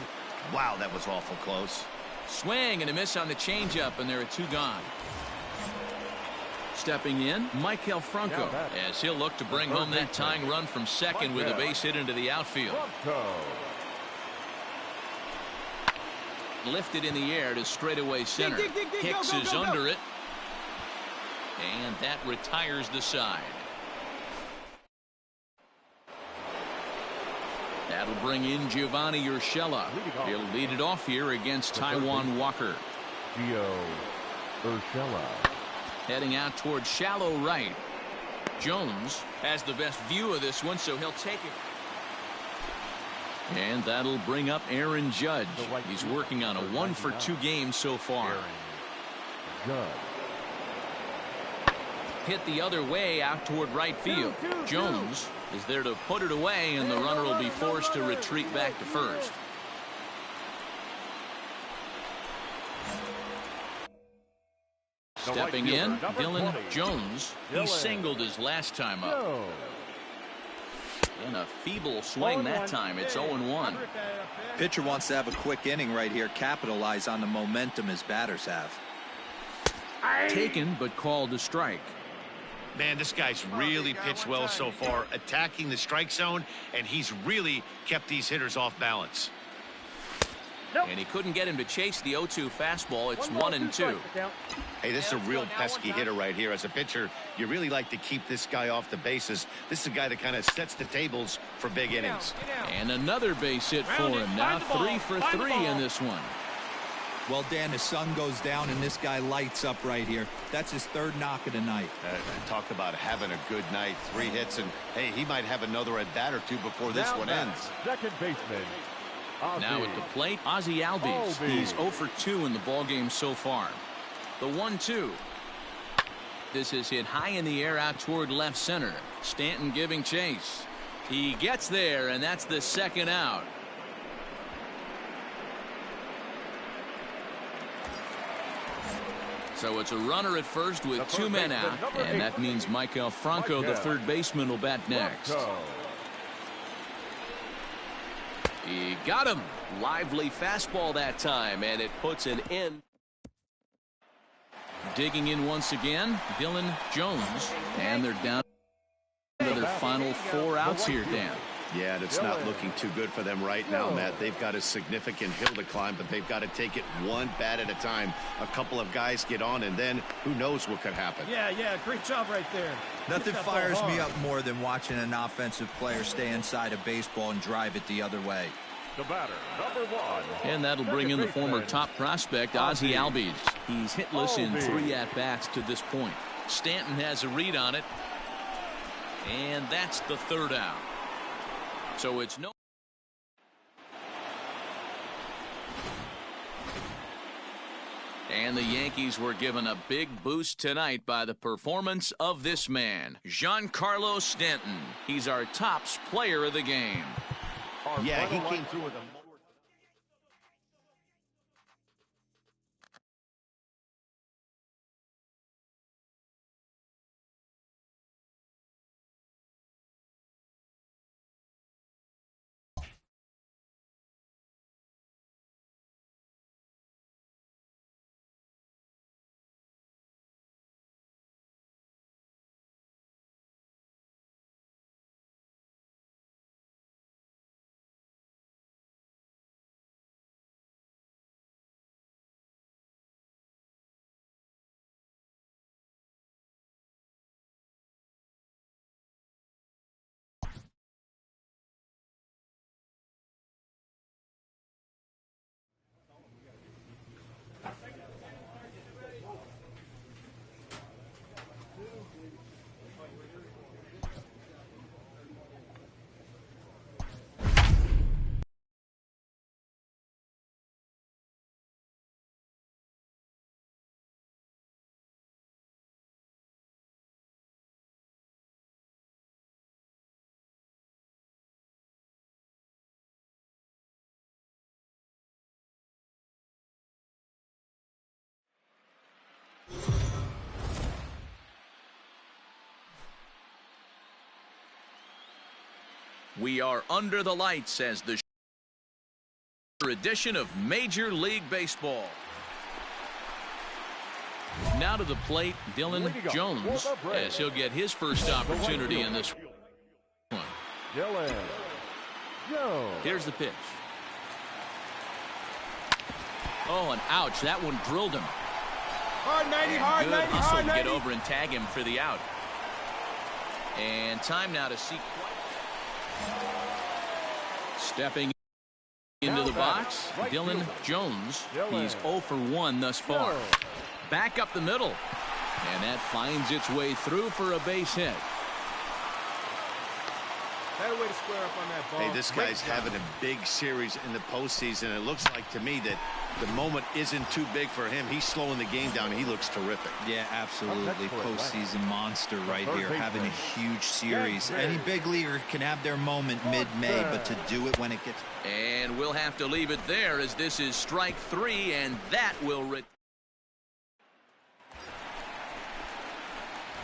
Wow, that was awful close. Swing and a miss on the changeup, and there are 2 gone. Stepping in, Michael Franco, as he'll look to bring home that tying run from second with a base hit into the outfield. Lifted in the air to straightaway center. Hicks is under it. And that retires the side. That'll bring in Giovanni Urshela. He'll lead it off here against Taijuan Walker. Gio Urshela. Heading out towards shallow right. Jones has the best view of this one, so he'll take it. And that'll bring up Aaron Judge. He's working on a 1 for 2 game so far. Hit the other way out toward right field. Jones is there to put it away, and the runner will be forced to retreat back to first. Stepping in, Dylan Jones. He singled his last time up. In a feeble swing that time. It's 0-1. Pitcher wants to have a quick inning right here, capitalize on the momentum his batters have. Taken but called a strike. Man, this guy's really pitched well so far, attacking the strike zone, and he's really kept these hitters off balance. And he couldn't get him to chase the 0-2 fastball. It's 1-2. Hey, this is a real pesky hitter right here. As a pitcher, you really like to keep this guy off the bases. This is a guy that kind of sets the tables for big innings. And another base hit for him. Now 3 for 3 in this one. Well, Dan, the sun goes down and this guy lights up right here. That's his third knock of the night. Talk about having a good night. 3 hits, and hey, he might have another at bat or 2 before this one ends. Second baseman. Now at the plate, Ozzie Albies. He's 0 for 2 in the ballgame so far. The 1-2. This is hit high in the air out toward left center. Stanton giving chase. He gets there, and that's the second out. So it's a runner at first with 2 men out, and that means Maikel Franco, the third baseman, will bat next. He got him. Lively fastball that time, and it puts an end. Digging in once again, Dylan Jones, and they're down to their final 4 outs here, Dan. Yeah, and it's not looking too good for them right now, Matt. They've got a significant hill to climb, but they've got to take it one bat at a time. A couple of guys get on, and then who knows what could happen. Yeah, great job right there. Nothing fires me up more than watching an offensive player stay inside a baseball and drive it the other way. The batter, number 1. And that'll bring in the former top prospect, Ozzie Albies. He's hitless in 3 at-bats to this point. Stanton has a read on it. And that's the third out. So it's no. And the Yankees were given a big boost tonight by the performance of this man, Giancarlo Stanton. He's our tops player of the game. Yeah, he came through with a... We are under the lights as the edition of Major League Baseball. Now to the plate, Dylan Jones, as he'll get his first opportunity in this one. Dylan Jones. Here's the pitch. Oh, and ouch, that one drilled him. Hard 90, hard Good 90, hustle hard to 90. get over and tag him for the out. And time now to see. Stepping into the box, Dylan Jones. He's 0 for 1 thus far. Back up the middle. And that finds its way through for a base hit. Better way to square up on that ball. Hey, this guy's having a big series in the postseason. It looks like to me that the moment isn't too big for him. He's slowing the game down. He looks terrific. Yeah, absolutely. Postseason monster right here, having a huge series. Any big leaguer can have their moment mid-May, but to do it when it gets... And we'll have to leave it there as this is strike 3, and that will...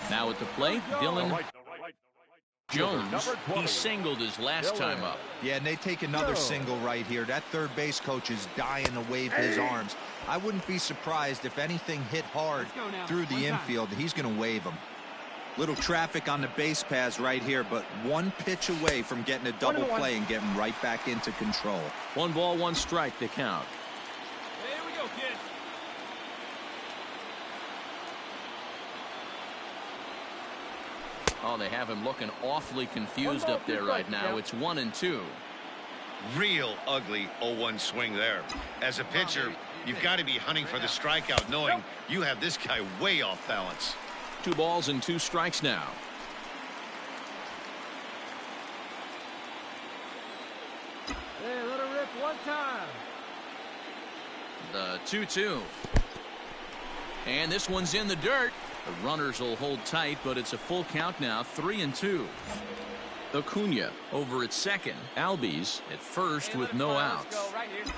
Now at the plate, Dylan Jones. He singled his last time up. Yeah, and they take another single right here. That third base coach is dying to wave his arms. I wouldn't be surprised if anything hit hard through the infield. He's going to wave them. Little traffic on the base paths right here, but one pitch away from getting a double play and getting right back into control. 1 ball, 1 strike to count. Here we go, kid. Oh, they have him looking awfully confused up there right now. It's 1-2. Real ugly 0-1 swing there. As a pitcher, you've got to be hunting for the strikeout, knowing you have this guy way off balance. 2 balls and 2 strikes now. Hey, let her rip one time. The 2-2. And this one's in the dirt. The runners will hold tight, but it's a full count now, 3-2. Acuna over at second. Albies at first with no outs. Let's go right here.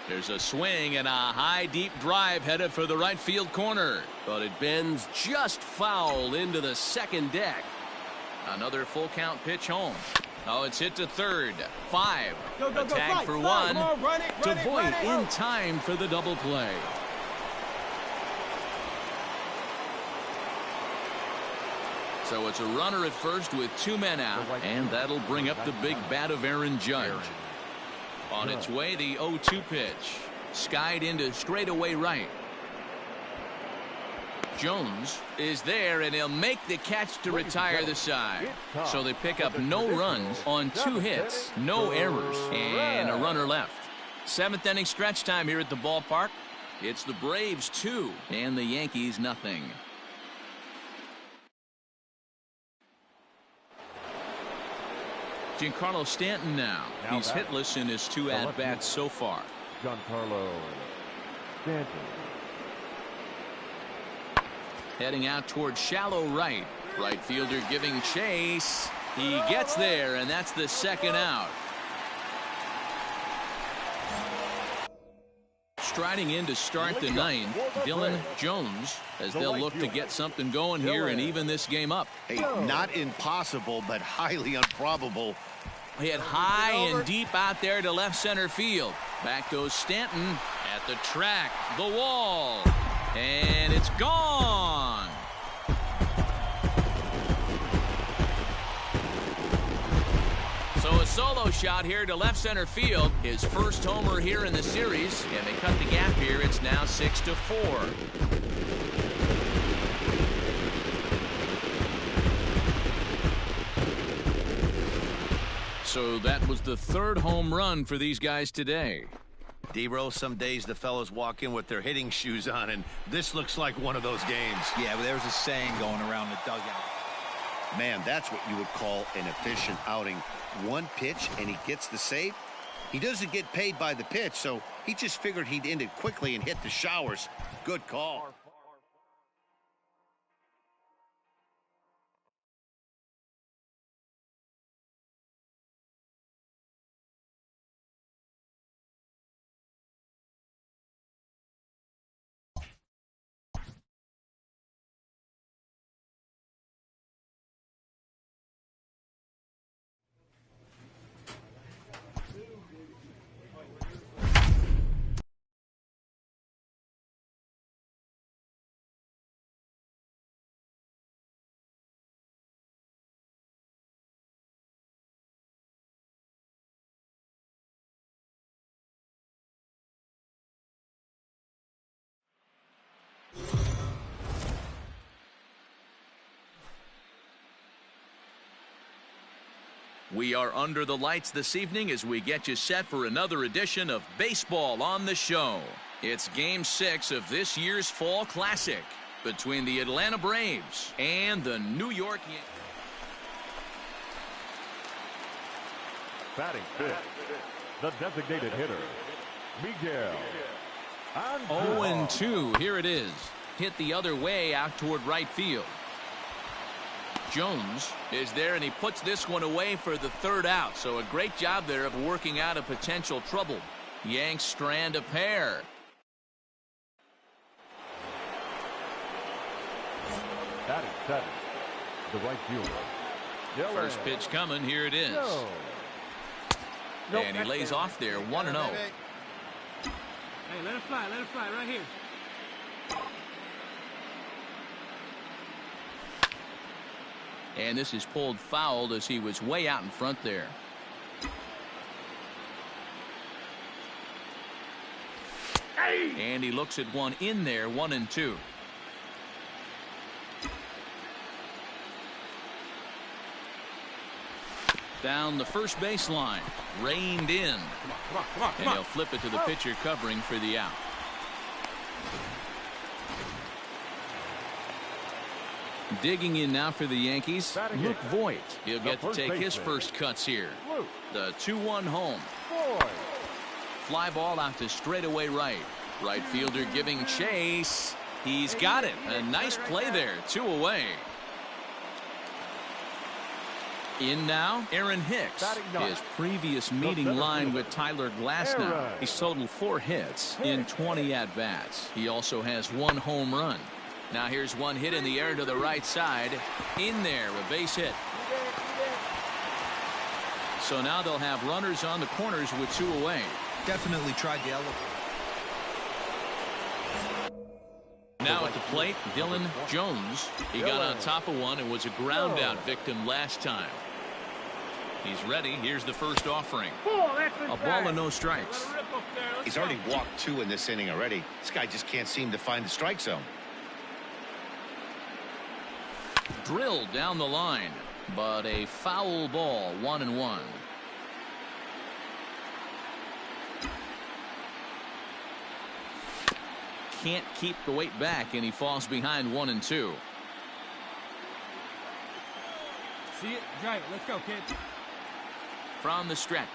There's a swing and a high deep drive headed for the right field corner, but it bends just foul into the second deck. Another full count pitch home. Oh, it's hit to third. 5. A tag for 1. To Voit in time for the double play. So it's a runner at first with 2 men out, and that'll bring up the big bat of Aaron Judge. On its way, the 0-2 pitch. Skied into straightaway right. Jones is there, and he'll make the catch to retire the side. So they pick up no runs on 2 hits, no errors, and a runner left. 7th inning stretch time here at the ballpark. It's the Braves 2 and the Yankees nothing. Giancarlo Stanton now. He's hitless in his 2 at-bats so far. Giancarlo Stanton. Heading out towards shallow right. Right fielder giving chase. He gets there, and that's the 2nd out. Striding in to start the 9th, Dylan Jones, as they'll look to get something going here and even this game up. Hey, not impossible, but highly improbable. Hit high and deep out there to left center field. Back goes Stanton at the track, the wall, and it's gone. So a solo shot here to left center field. His first homer here in the series, and they cut the gap here. It's now 6-4. So that was the 3rd home run for these guys today. D-Rose, some days the fellows walk in with their hitting shoes on, and this looks like one of those games. Yeah, but there's a saying going around the dugout. Man, that's what you would call an efficient outing. 1 pitch, and he gets the save. He doesn't get paid by the pitch, so he just figured he'd end it quickly and hit the showers. Good call. We are under the lights this evening as we get you set for another edition of Baseball on the Show. It's Game 6 of this year's Fall Classic between the Atlanta Braves and the New York Yankees. Batting 5th, the designated hitter, Miguel Andujar. 0-2. Here it is. Hit the other way out toward right field. Jones is there, and he puts this one away for the 3rd out. So a great job there of working out a potential trouble. Yanks strand a pair. Batting 7, the right fielder. Dylan. First pitch coming. Here it is. No. And he lays off there, 1-0. Hey, let it fly right here. And this is pulled foul as he was way out in front there. And he looks at one in there, 1-2. Down the first baseline, reined in. And he'll flip it to the pitcher covering for the out. Digging in now for the Yankees, Luke Voit. He'll get to take his first cuts here. The 2-1 home. Fly ball out to straightaway right. Right fielder giving chase. He's got it. A nice play there. 2 away. In now, Aaron Hicks. His previous meeting line with Tyler Glasnow. He's totaled 4 hits in 20 at-bats. He also has 1 home run. Now here's one hit in the air to the right side. In there, a base hit. So now they'll have runners on the corners with 2 away. Definitely tried the elevator. Now at the plate, Dylan Jones. He got on top of one and was a ground out victim last time. He's ready. Here's the first offering. A ball and no strikes. He's already walked 2 in this inning already. This guy just can't seem to find the strike zone. Drilled down the line, but a foul ball, 1-1. Can't keep the weight back, and he falls behind 1-2. See it? Drive it. Let's go, kid. From the stretch.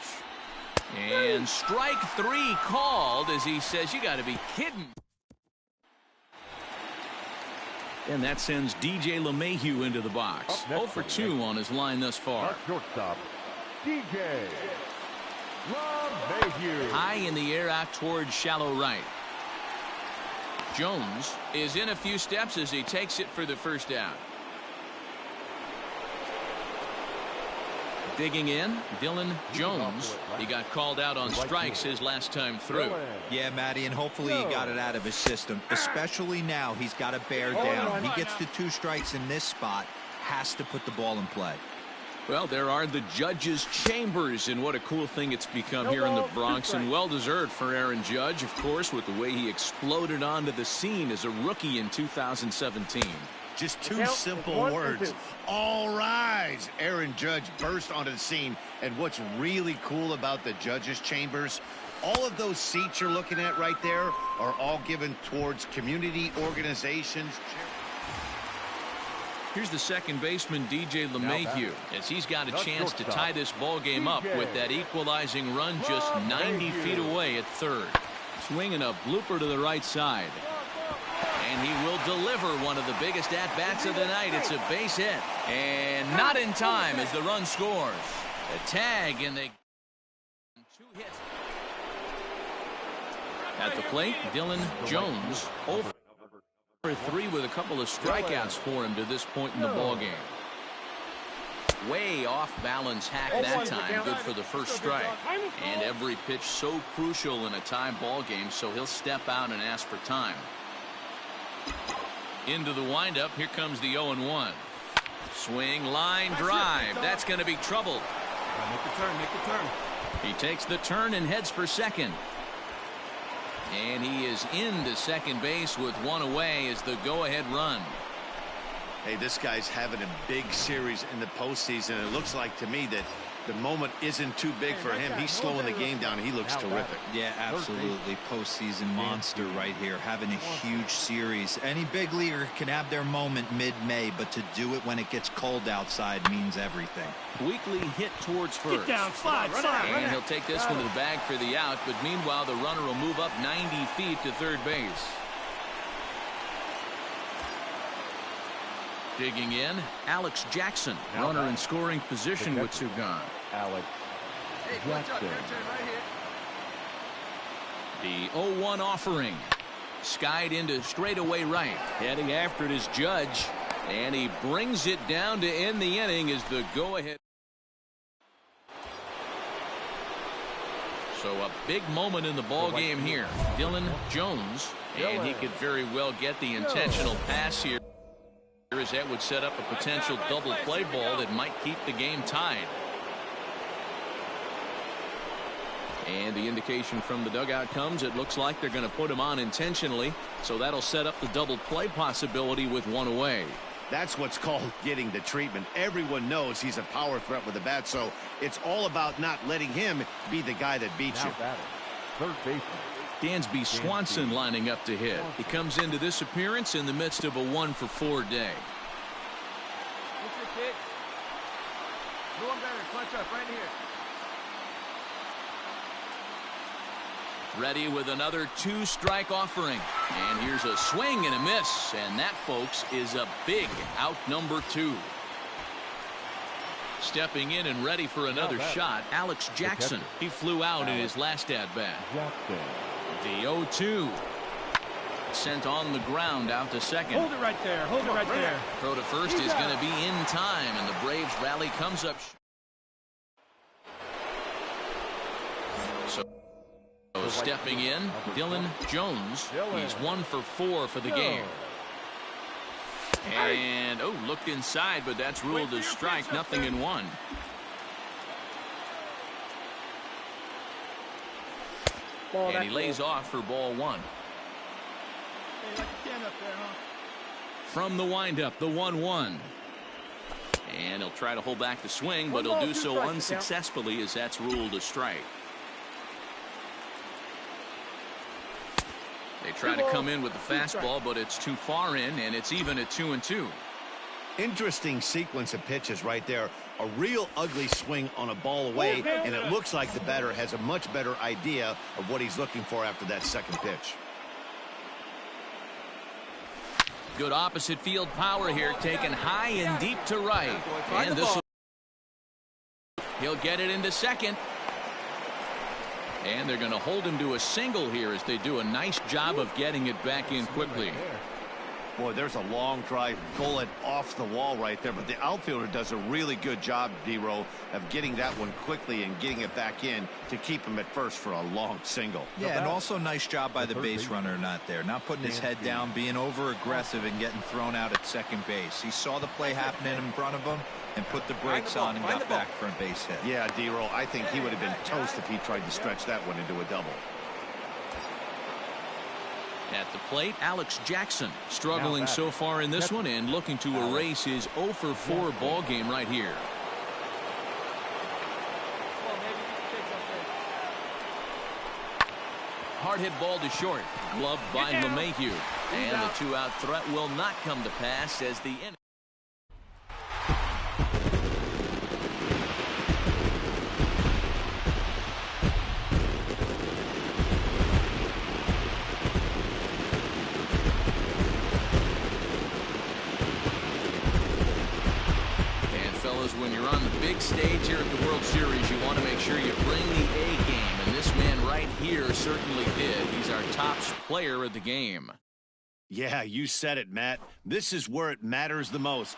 And strike 3 called as he says, you got to be kidding. And that sends DJ LeMahieu into the box. 0 for 2 on his line thus far. Shortstop, DJ LeMahieu. High in the air out towards shallow right. Jones is in a few steps as he takes it for the first out. Digging in, Dylan Jones. He got called out on strikes his last time through. Yeah, Matty, and hopefully he got it out of his system. Especially now, he's got to bear down. He gets the 2 strikes in this spot, has to put the ball in play. Well, there are the judges' chambers, and what a cool thing it's become here in the Bronx, and well-deserved for Aaron Judge, of course, with the way he exploded onto the scene as a rookie in 2017. Just 2 simple words. All rise. Aaron Judge burst onto the scene. And what's really cool about the judges' chambers, all of those seats you're looking at right there are all given towards community organizations. Here's the second baseman, DJ LeMahieu, as he's got a chance to tie this ball game up with that equalizing run just 90 feet away at third. Swinging a blooper to the right side. And he will deliver one of the biggest at-bats of the night. It's a base hit. And not in time as the run scores. A tag, and they 2 hits. At the plate, Dylan Jones over 3 with a couple of strikeouts for him to this point in the ballgame. Way off balance hack that time. Good for the first strike. And every pitch so crucial in a tie ball game, so he'll step out and ask for time. Into the windup. Here comes the 0-1. Swing, line, drive. That's going to be trouble. Make the turn. Make the turn. He takes the turn and heads for second. And he is into second base with 1 away as the go-ahead run. Hey, this guy's having a big series in the postseason. It looks like to me that the moment isn't too big for him. He's slowing the game down. He looks terrific. Yeah, absolutely. Postseason monster right here. Having a huge series. Any big leaguer can have their moment mid-May, but to do it when it gets cold outside means everything. Weekly hit towards first. Get down, slide. And he'll take this one to the bag for the out, but meanwhile the runner will move up 90 feet to third base. Digging in, Alex Jackson, runner in scoring position with 2 gone. Alex Jackson. The 0-1 offering. Skied into straightaway right. Heading after it is Judge. And he brings it down to end the inning as the go-ahead. So a big moment in the ball game here. Dylan Jones, and he could very well get the intentional pass here, as that would set up a potential double play ball that might keep the game tied. And the indication from the dugout comes, it looks like they're going to put him on intentionally, so that'll set up the double play possibility with one away. That's what's called getting the treatment. Everyone knows he's a power threat with the bat, so it's all about not letting him be the guy that beats you. Third baseman. Dansby Swanson lining up to hit. He comes into this appearance in the midst of a 1-for-4 day. What's your pitch? No one better. Clutch up right here. Ready with another 2-strike offering. And here's a swing and a miss. And that, folks, is a big out number 2. Stepping in and ready for another shot, Alex Jackson. He flew out in his last at-bat. The 0-2. Sent on the ground out to second. Hold it right there. Hold it right there. Throw to first is going to be in time, and the Braves rally comes up. So stepping in, Dylan Jones. He's 1-for-4 for the game. And, looked inside, but that's ruled as strike, nothing in 1. And he lays off for ball 1. From the windup, the 1-1. And he'll try to hold back the swing, but he'll do so unsuccessfully as that's ruled a strike. They try to come in with the fastball, but it's too far in, and it's even at 2-2. Interesting sequence of pitches right there. A real ugly swing on a ball away, and it looks like the batter has a much better idea of what he's looking for after that second pitch. Good opposite field power here, taken high and deep to right. And this he'll get it into second. And they're going to hold him to a single here as they do a nice job of getting it back in quickly. Boy, there's a long drive bullet off the wall right there, but the outfielder does a really good job, D-Row, of getting that one quickly and getting it back in to keep him at first for a long single. Yeah, and also nice job by the base runner not there, not putting his head down, being over aggressive and getting thrown out at second base. He saw the play happening in front of him and put the brakes on and got back for a base hit. Yeah, D-Row, I think he would have been toast if he tried to stretch that one into a double. At the plate, Alex Jackson struggling so far in this one and looking to erase his 0-for-4 ball game right here. Hard hit ball to short, gloved by LeMahieu, and the 2-out threat will not come to pass as the inning. When you're on the big stage here at the World Series, you want to make sure you bring the A game, and this man right here certainly did. He's our top player of the game. Yeah, you said it, Matt. This is where it matters the most.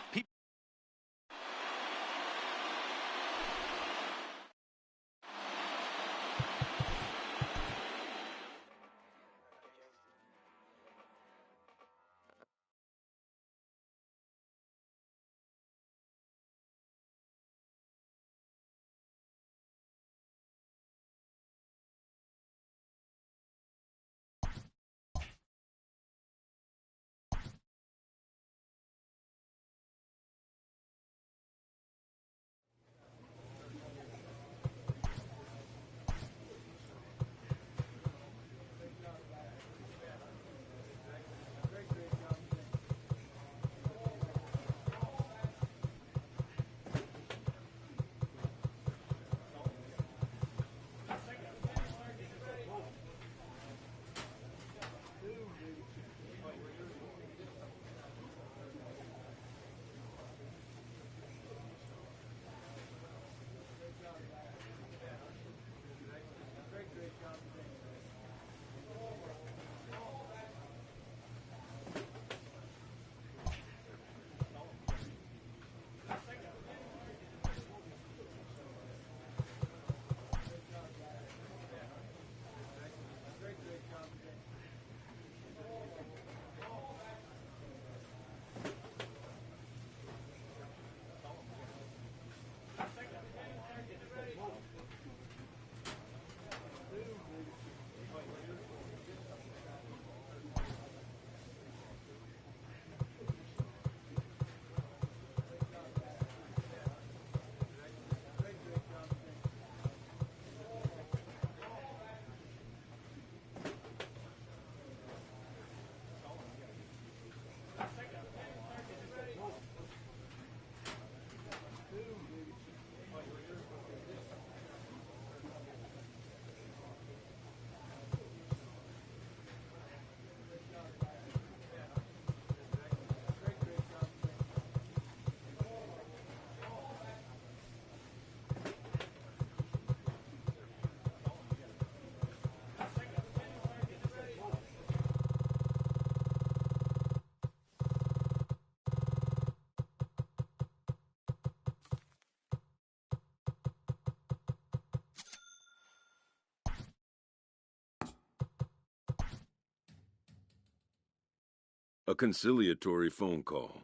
A conciliatory phone call.